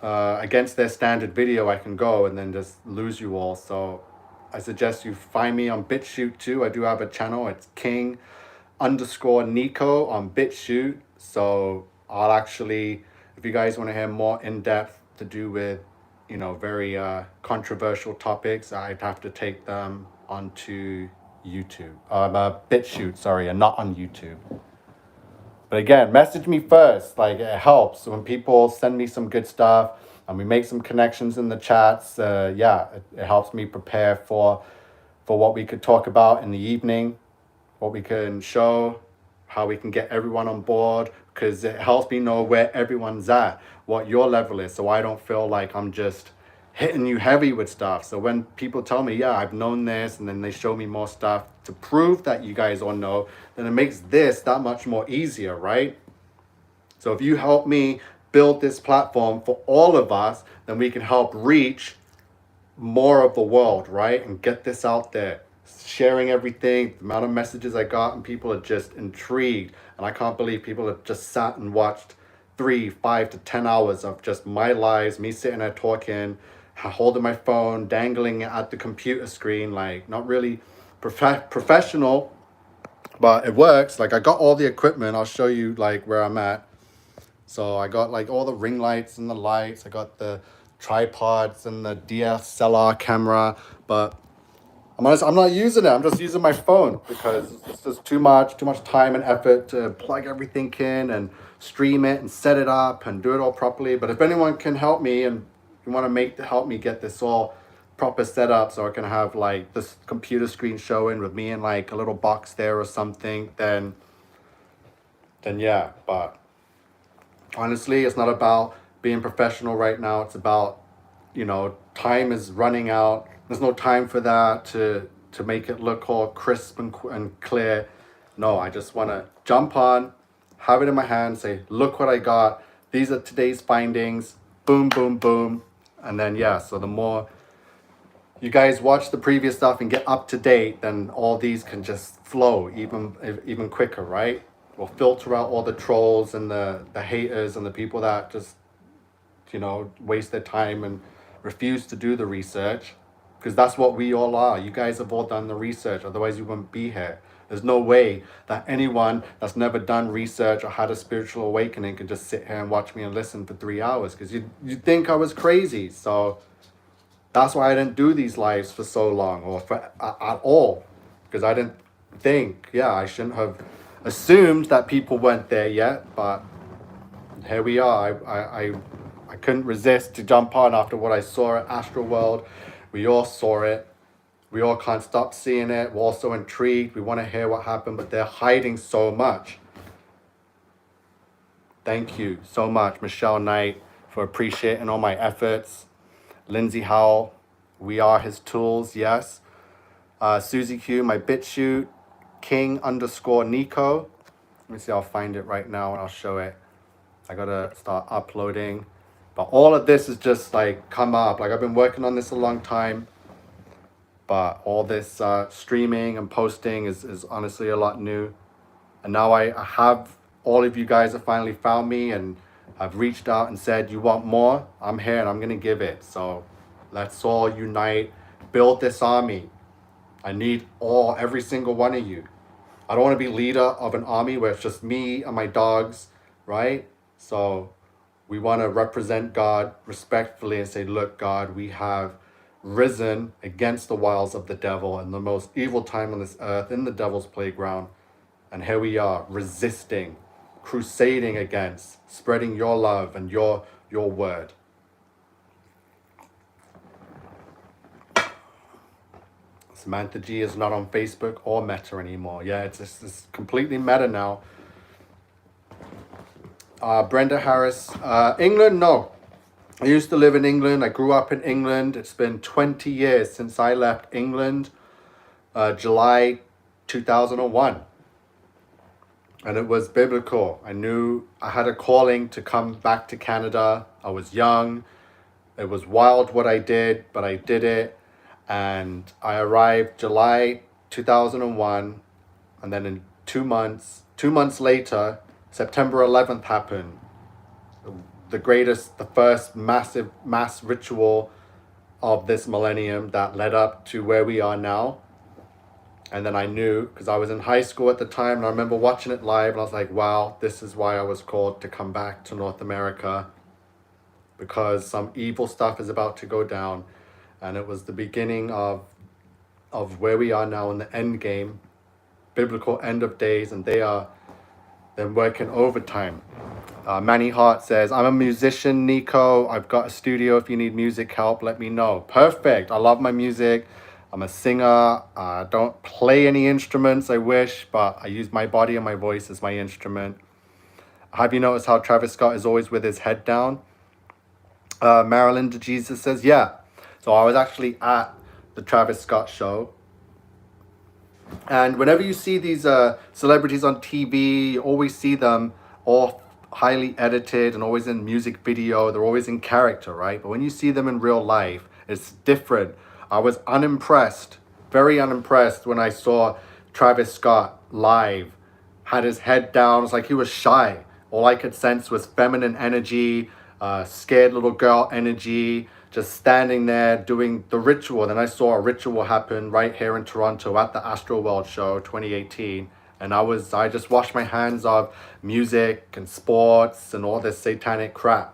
against their standard video. I can go and then just lose you all. So I suggest you find me on BitChute too. I do have a channel. It's King_Nico on BitChute. So I'll actually, if you guys want to hear more in depth to do with, you know, very controversial topics, I'd have to take them onto YouTube. BitChute, sorry, and not on YouTube. But again, message me first. Like, it helps when people send me some good stuff and we make some connections in the chats. It helps me prepare for what we could talk about in the evening, what we can show, how we can get everyone on board, because it helps me know where everyone's at, what your level is, so I don't feel like I'm just hitting you heavy with stuff. So when people tell me, yeah, I've known this, and then they show me more stuff to prove that you guys all know, then it makes this that much more easier, right? So if you help me build this platform for all of us, then we can help reach more of the world, right? And get this out there. Sharing everything, the amount of messages I got, and people are just intrigued. And I can't believe people have just sat and watched 3, 5 to 10 hours of just my lives, me sitting there talking, holding my phone, dangling it at the computer screen, like not really professional, but it works. Like I got all the equipment. I'll show you like where I'm at. So I got like all the ring lights and the lights. I got the tripods and the DSLR camera, but I'm not using it. I'm just using my phone because it's just too much time and effort to plug everything in and stream it and set it up and do it all properly. But if anyone can help me and you want to help me get this all proper set up so I can have like this computer screen showing with me in like a little box there or something, then yeah. But honestly, it's not about being professional right now. It's about, you know, time is running out. There's no time for that to make it look all crisp and clear. No, I just want to jump on, have it in my hand, say, look what I got. These are today's findings. Boom, boom, boom. And then, yeah, so the more you guys watch the previous stuff and get up to date, then all these can just flow even quicker, right? We'll filter out all the trolls and the haters and the people that just, you know, waste their time and refuse to do the research, because that's what we all are. You guys have all done the research, otherwise you wouldn't be here. There's no way that anyone that's never done research or had a spiritual awakening can just sit here and watch me and listen for 3 hours, because you'd think I was crazy. So that's why I didn't do these lives for so long, or at all, because I didn't think, I shouldn't have assumed that people weren't there yet, but here we are. I couldn't resist to jump on after what I saw at Astroworld. We all saw it. We all can't stop seeing it. We're all so intrigued. We want to hear what happened, but they're hiding so much. Thank you so much, Michelle Knight, for appreciating all my efforts. Lindsay Howell, we are his tools, yes. Susie Q, my BitChute, King_Nico. Let me see, I'll find it right now and I'll show it. I gotta start uploading. But all of this is just like come up. Like I've been working on this a long time. But all this streaming and posting is honestly a lot new. And now I have, all of you guys have finally found me and have reached out and said, you want more? I'm here and I'm gonna give it. So let's all unite, build this army. I need every single one of you. I don't want to be leader of an army where it's just me and my dogs, right? So we want to represent God respectfully and say, look, God, we have risen against the wiles of the devil in the most evil time on this earth, in the devil's playground. And here we are, resisting, crusading against, spreading your love and your word. Samantha G is not on Facebook or Meta anymore. Yeah, it's completely Meta now. Brenda Harris, England, no. I used to live in England. I grew up in England. It's been 20 years since I left England, July 2001. And it was biblical. I knew I had a calling to come back to Canada. I was young. It was wild what I did, but I did it. And I arrived July 2001. And then in 2 months later, September 11th happened. The first mass ritual of this millennium that led up to where we are now. And then I knew, because I was in high school at the time, and I remember watching it live, and I was like, wow, this is why I was called to come back to North America, because some evil stuff is about to go down. And it was the beginning of where we are now in the end game, biblical end of days, and they're working overtime. Manny Hart says, I'm a musician, Nico. I've got a studio. If you need music help, let me know. Perfect. I love my music. I'm a singer. I don't play any instruments, I wish, but I use my body and my voice as my instrument. Have you noticed how Travis Scott is always with his head down? Marilyn DeJesus says, yeah. So I was actually at the Travis Scott show. And whenever you see these celebrities on TV, you always see them all highly edited and always in music video. They're always in character, right? But when you see them in real life, it's different. I was unimpressed, very unimpressed when I saw Travis Scott live. Had his head down. It's like he was shy. All I could sense was feminine energy, scared little girl energy, just standing there doing the ritual. Then I saw a ritual happen right here in Toronto at the Astroworld show 2018. And I just washed my hands of music and sports and all this satanic crap.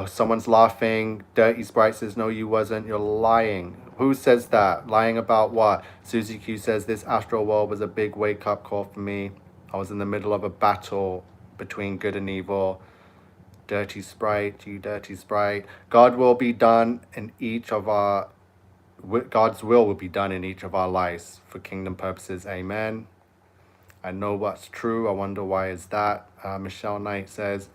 Someone's laughing. Dirty Sprite says, no, you wasn't. You're lying. Who says that? Lying about what? Susie Q says, this Astroworld was a big wake-up call for me. I was in the middle of a battle between good and evil. Dirty Sprite, you dirty Sprite. God's will will be done in each of our lives for kingdom purposes. Amen. I know what's true. I wonder why is that. Michelle Knight says,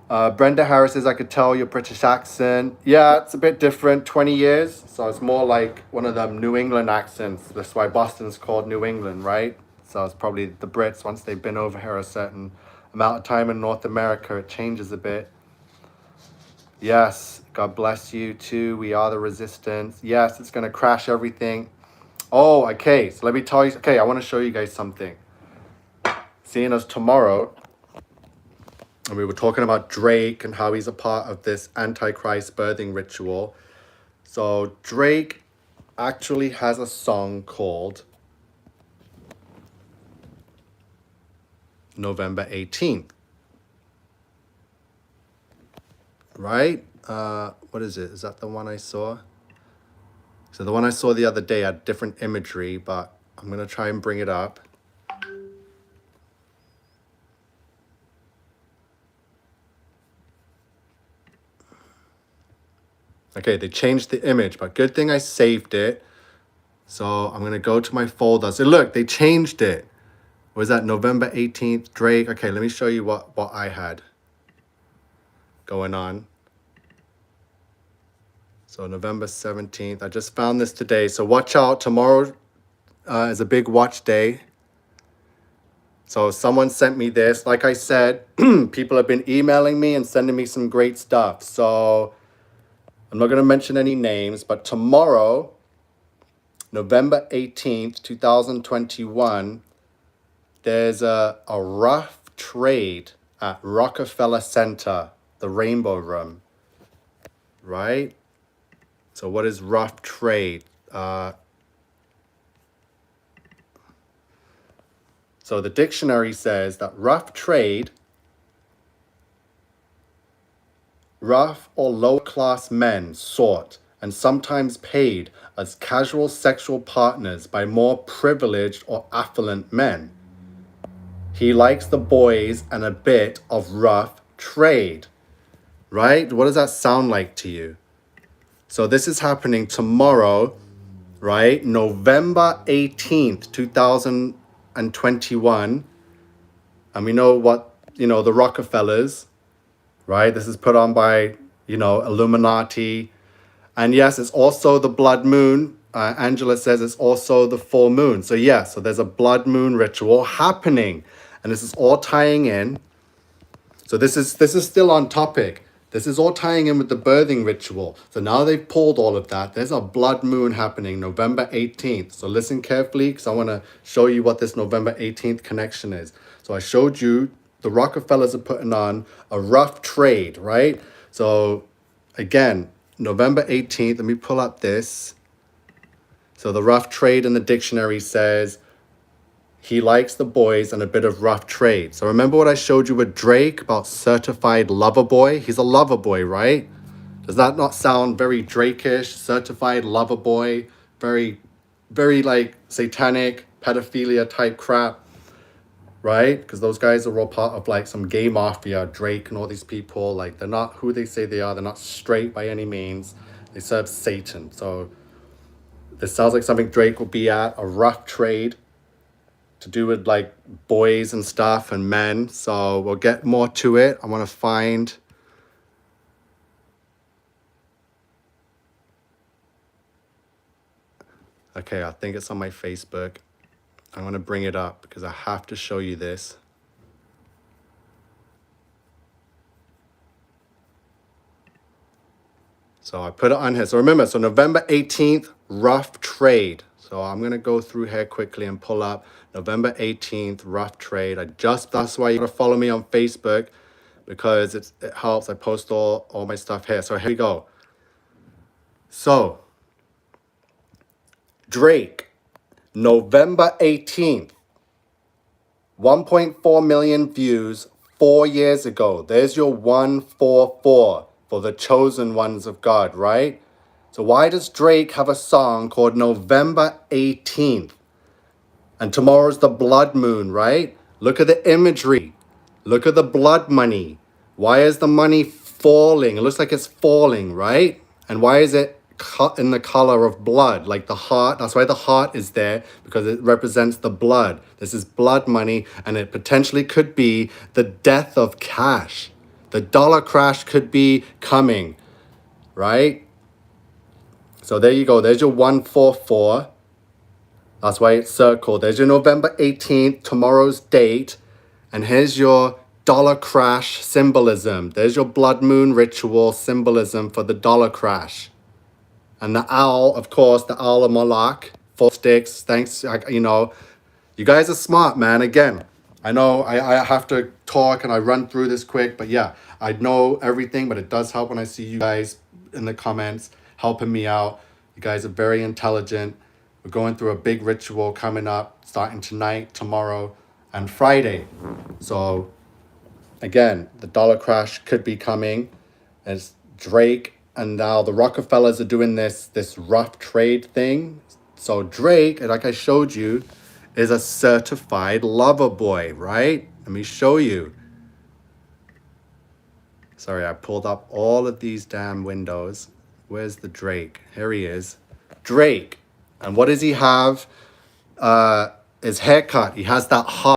Brenda Harris says, I could tell your British accent. Yeah, it's a bit different. 20 years. So it's more like one of them New England accents. That's why Boston's called New England, right? So it's probably the Brits, once they've been over here a certain amount of time in North America, it changes a bit. Yes, God bless you too. We are the resistance. Yes, it's going to crash everything. Oh, okay. So let me tell you. Okay, I want to show you guys something. Seeing as tomorrow, and we were talking about Drake and how he's a part of this Antichrist birthing ritual. So Drake actually has a song called November 18th. Right? What is it? Is that the one I saw? So the one I saw the other day had different imagery, but I'm going to try and bring it up. Okay, they changed the image, but good thing I saved it. So I'm going to go to my folder. So look, they changed it. Was that November 18th, Drake? Okay, let me show you what I had going on. So November 17th, I just found this today. So watch out, tomorrow is a big watch day. So someone sent me this. Like I said, people have been emailing me and sending me some great stuff. So I'm not going to mention any names, but tomorrow, November 18th, 2021, there's a rough trade at Rockefeller Center, the Rainbow Room, right? So what is rough trade? So the dictionary says that rough trade rough or low-class men sought and sometimes paid as casual sexual partners by more privileged or affluent men. He likes the boys and a bit of rough trade, right? What does that sound like to you? So this is happening tomorrow, right? November 18th, 2021. And we know what, the Rockefellers, right? This is put on by, Illuminati. And yes, it's also the blood moon. Angela says it's also the full moon. So yeah, so there's a blood moon ritual happening. And this is all tying in. So this is still on topic. This is all tying in with the birthing ritual. So now they've pulled all of that. There's a blood moon happening November 18th. So listen carefully because I want to show you what this November 18th connection is. So I showed you the Rockefellers are putting on a rough trade, right? So again, November 18th, let me pull up this. So the rough trade in the dictionary says, he likes the boys and a bit of rough trade. So remember what I showed you with Drake about certified lover boy? He's a lover boy, right? Does that not sound very Drake-ish? Certified lover boy, very, very like satanic pedophilia type crap, right? Because those guys are all part of like some gay mafia, Drake and all these people. Like they're not who they say they are. They're not straight by any means. They serve Satan. So this sounds like something Drake will be at, a rough trade to do with like boys and stuff and men. So we'll get more to it. I want to find. Okay, I think it's on my Facebook. I'm going to bring it up because I have to show you this. So I put it on here. So remember, so November 18th, rough trade. So I'm going to go through here quickly and pull up November 18th, rough trade. That's why you got to follow me on Facebook because it helps. I post all my stuff here. So here we go. So Drake, November 18th, 1.4 million views 4 years ago. There's your 144 for the chosen ones of God, right? So why does Drake have a song called November 18th? And tomorrow's the blood moon, right? Look at the imagery. Look at the blood money. Why is the money falling? It looks like it's falling, right? And why is it cut in the color of blood? Like the heart, that's why the heart is there, because it represents the blood. This is blood money, and it potentially could be the death of cash. The dollar crash could be coming, right? So there you go. There's your 144. That's why it's circled. There's your November 18th, tomorrow's date. And here's your dollar crash symbolism. There's your blood moon ritual symbolism for the dollar crash. And the owl, of course, the owl of Moloch, 4 sticks. Thanks, you guys are smart, man. Again, I know I have to talk and I run through this quick, but yeah, I know everything, but it does help when I see you guys in the comments helping me out. You guys are very intelligent. We're going through a big ritual coming up, starting tonight, tomorrow, and Friday. So again, the dollar crash could be coming. It's Drake, and now the Rockefellers are doing this rough trade thing. So Drake, like I showed you, is a certified lover boy, right? Let me show you. Sorry, I pulled up all of these damn windows. Where's the Drake? Here he is. Drake. And what does he have? His haircut. He has that hot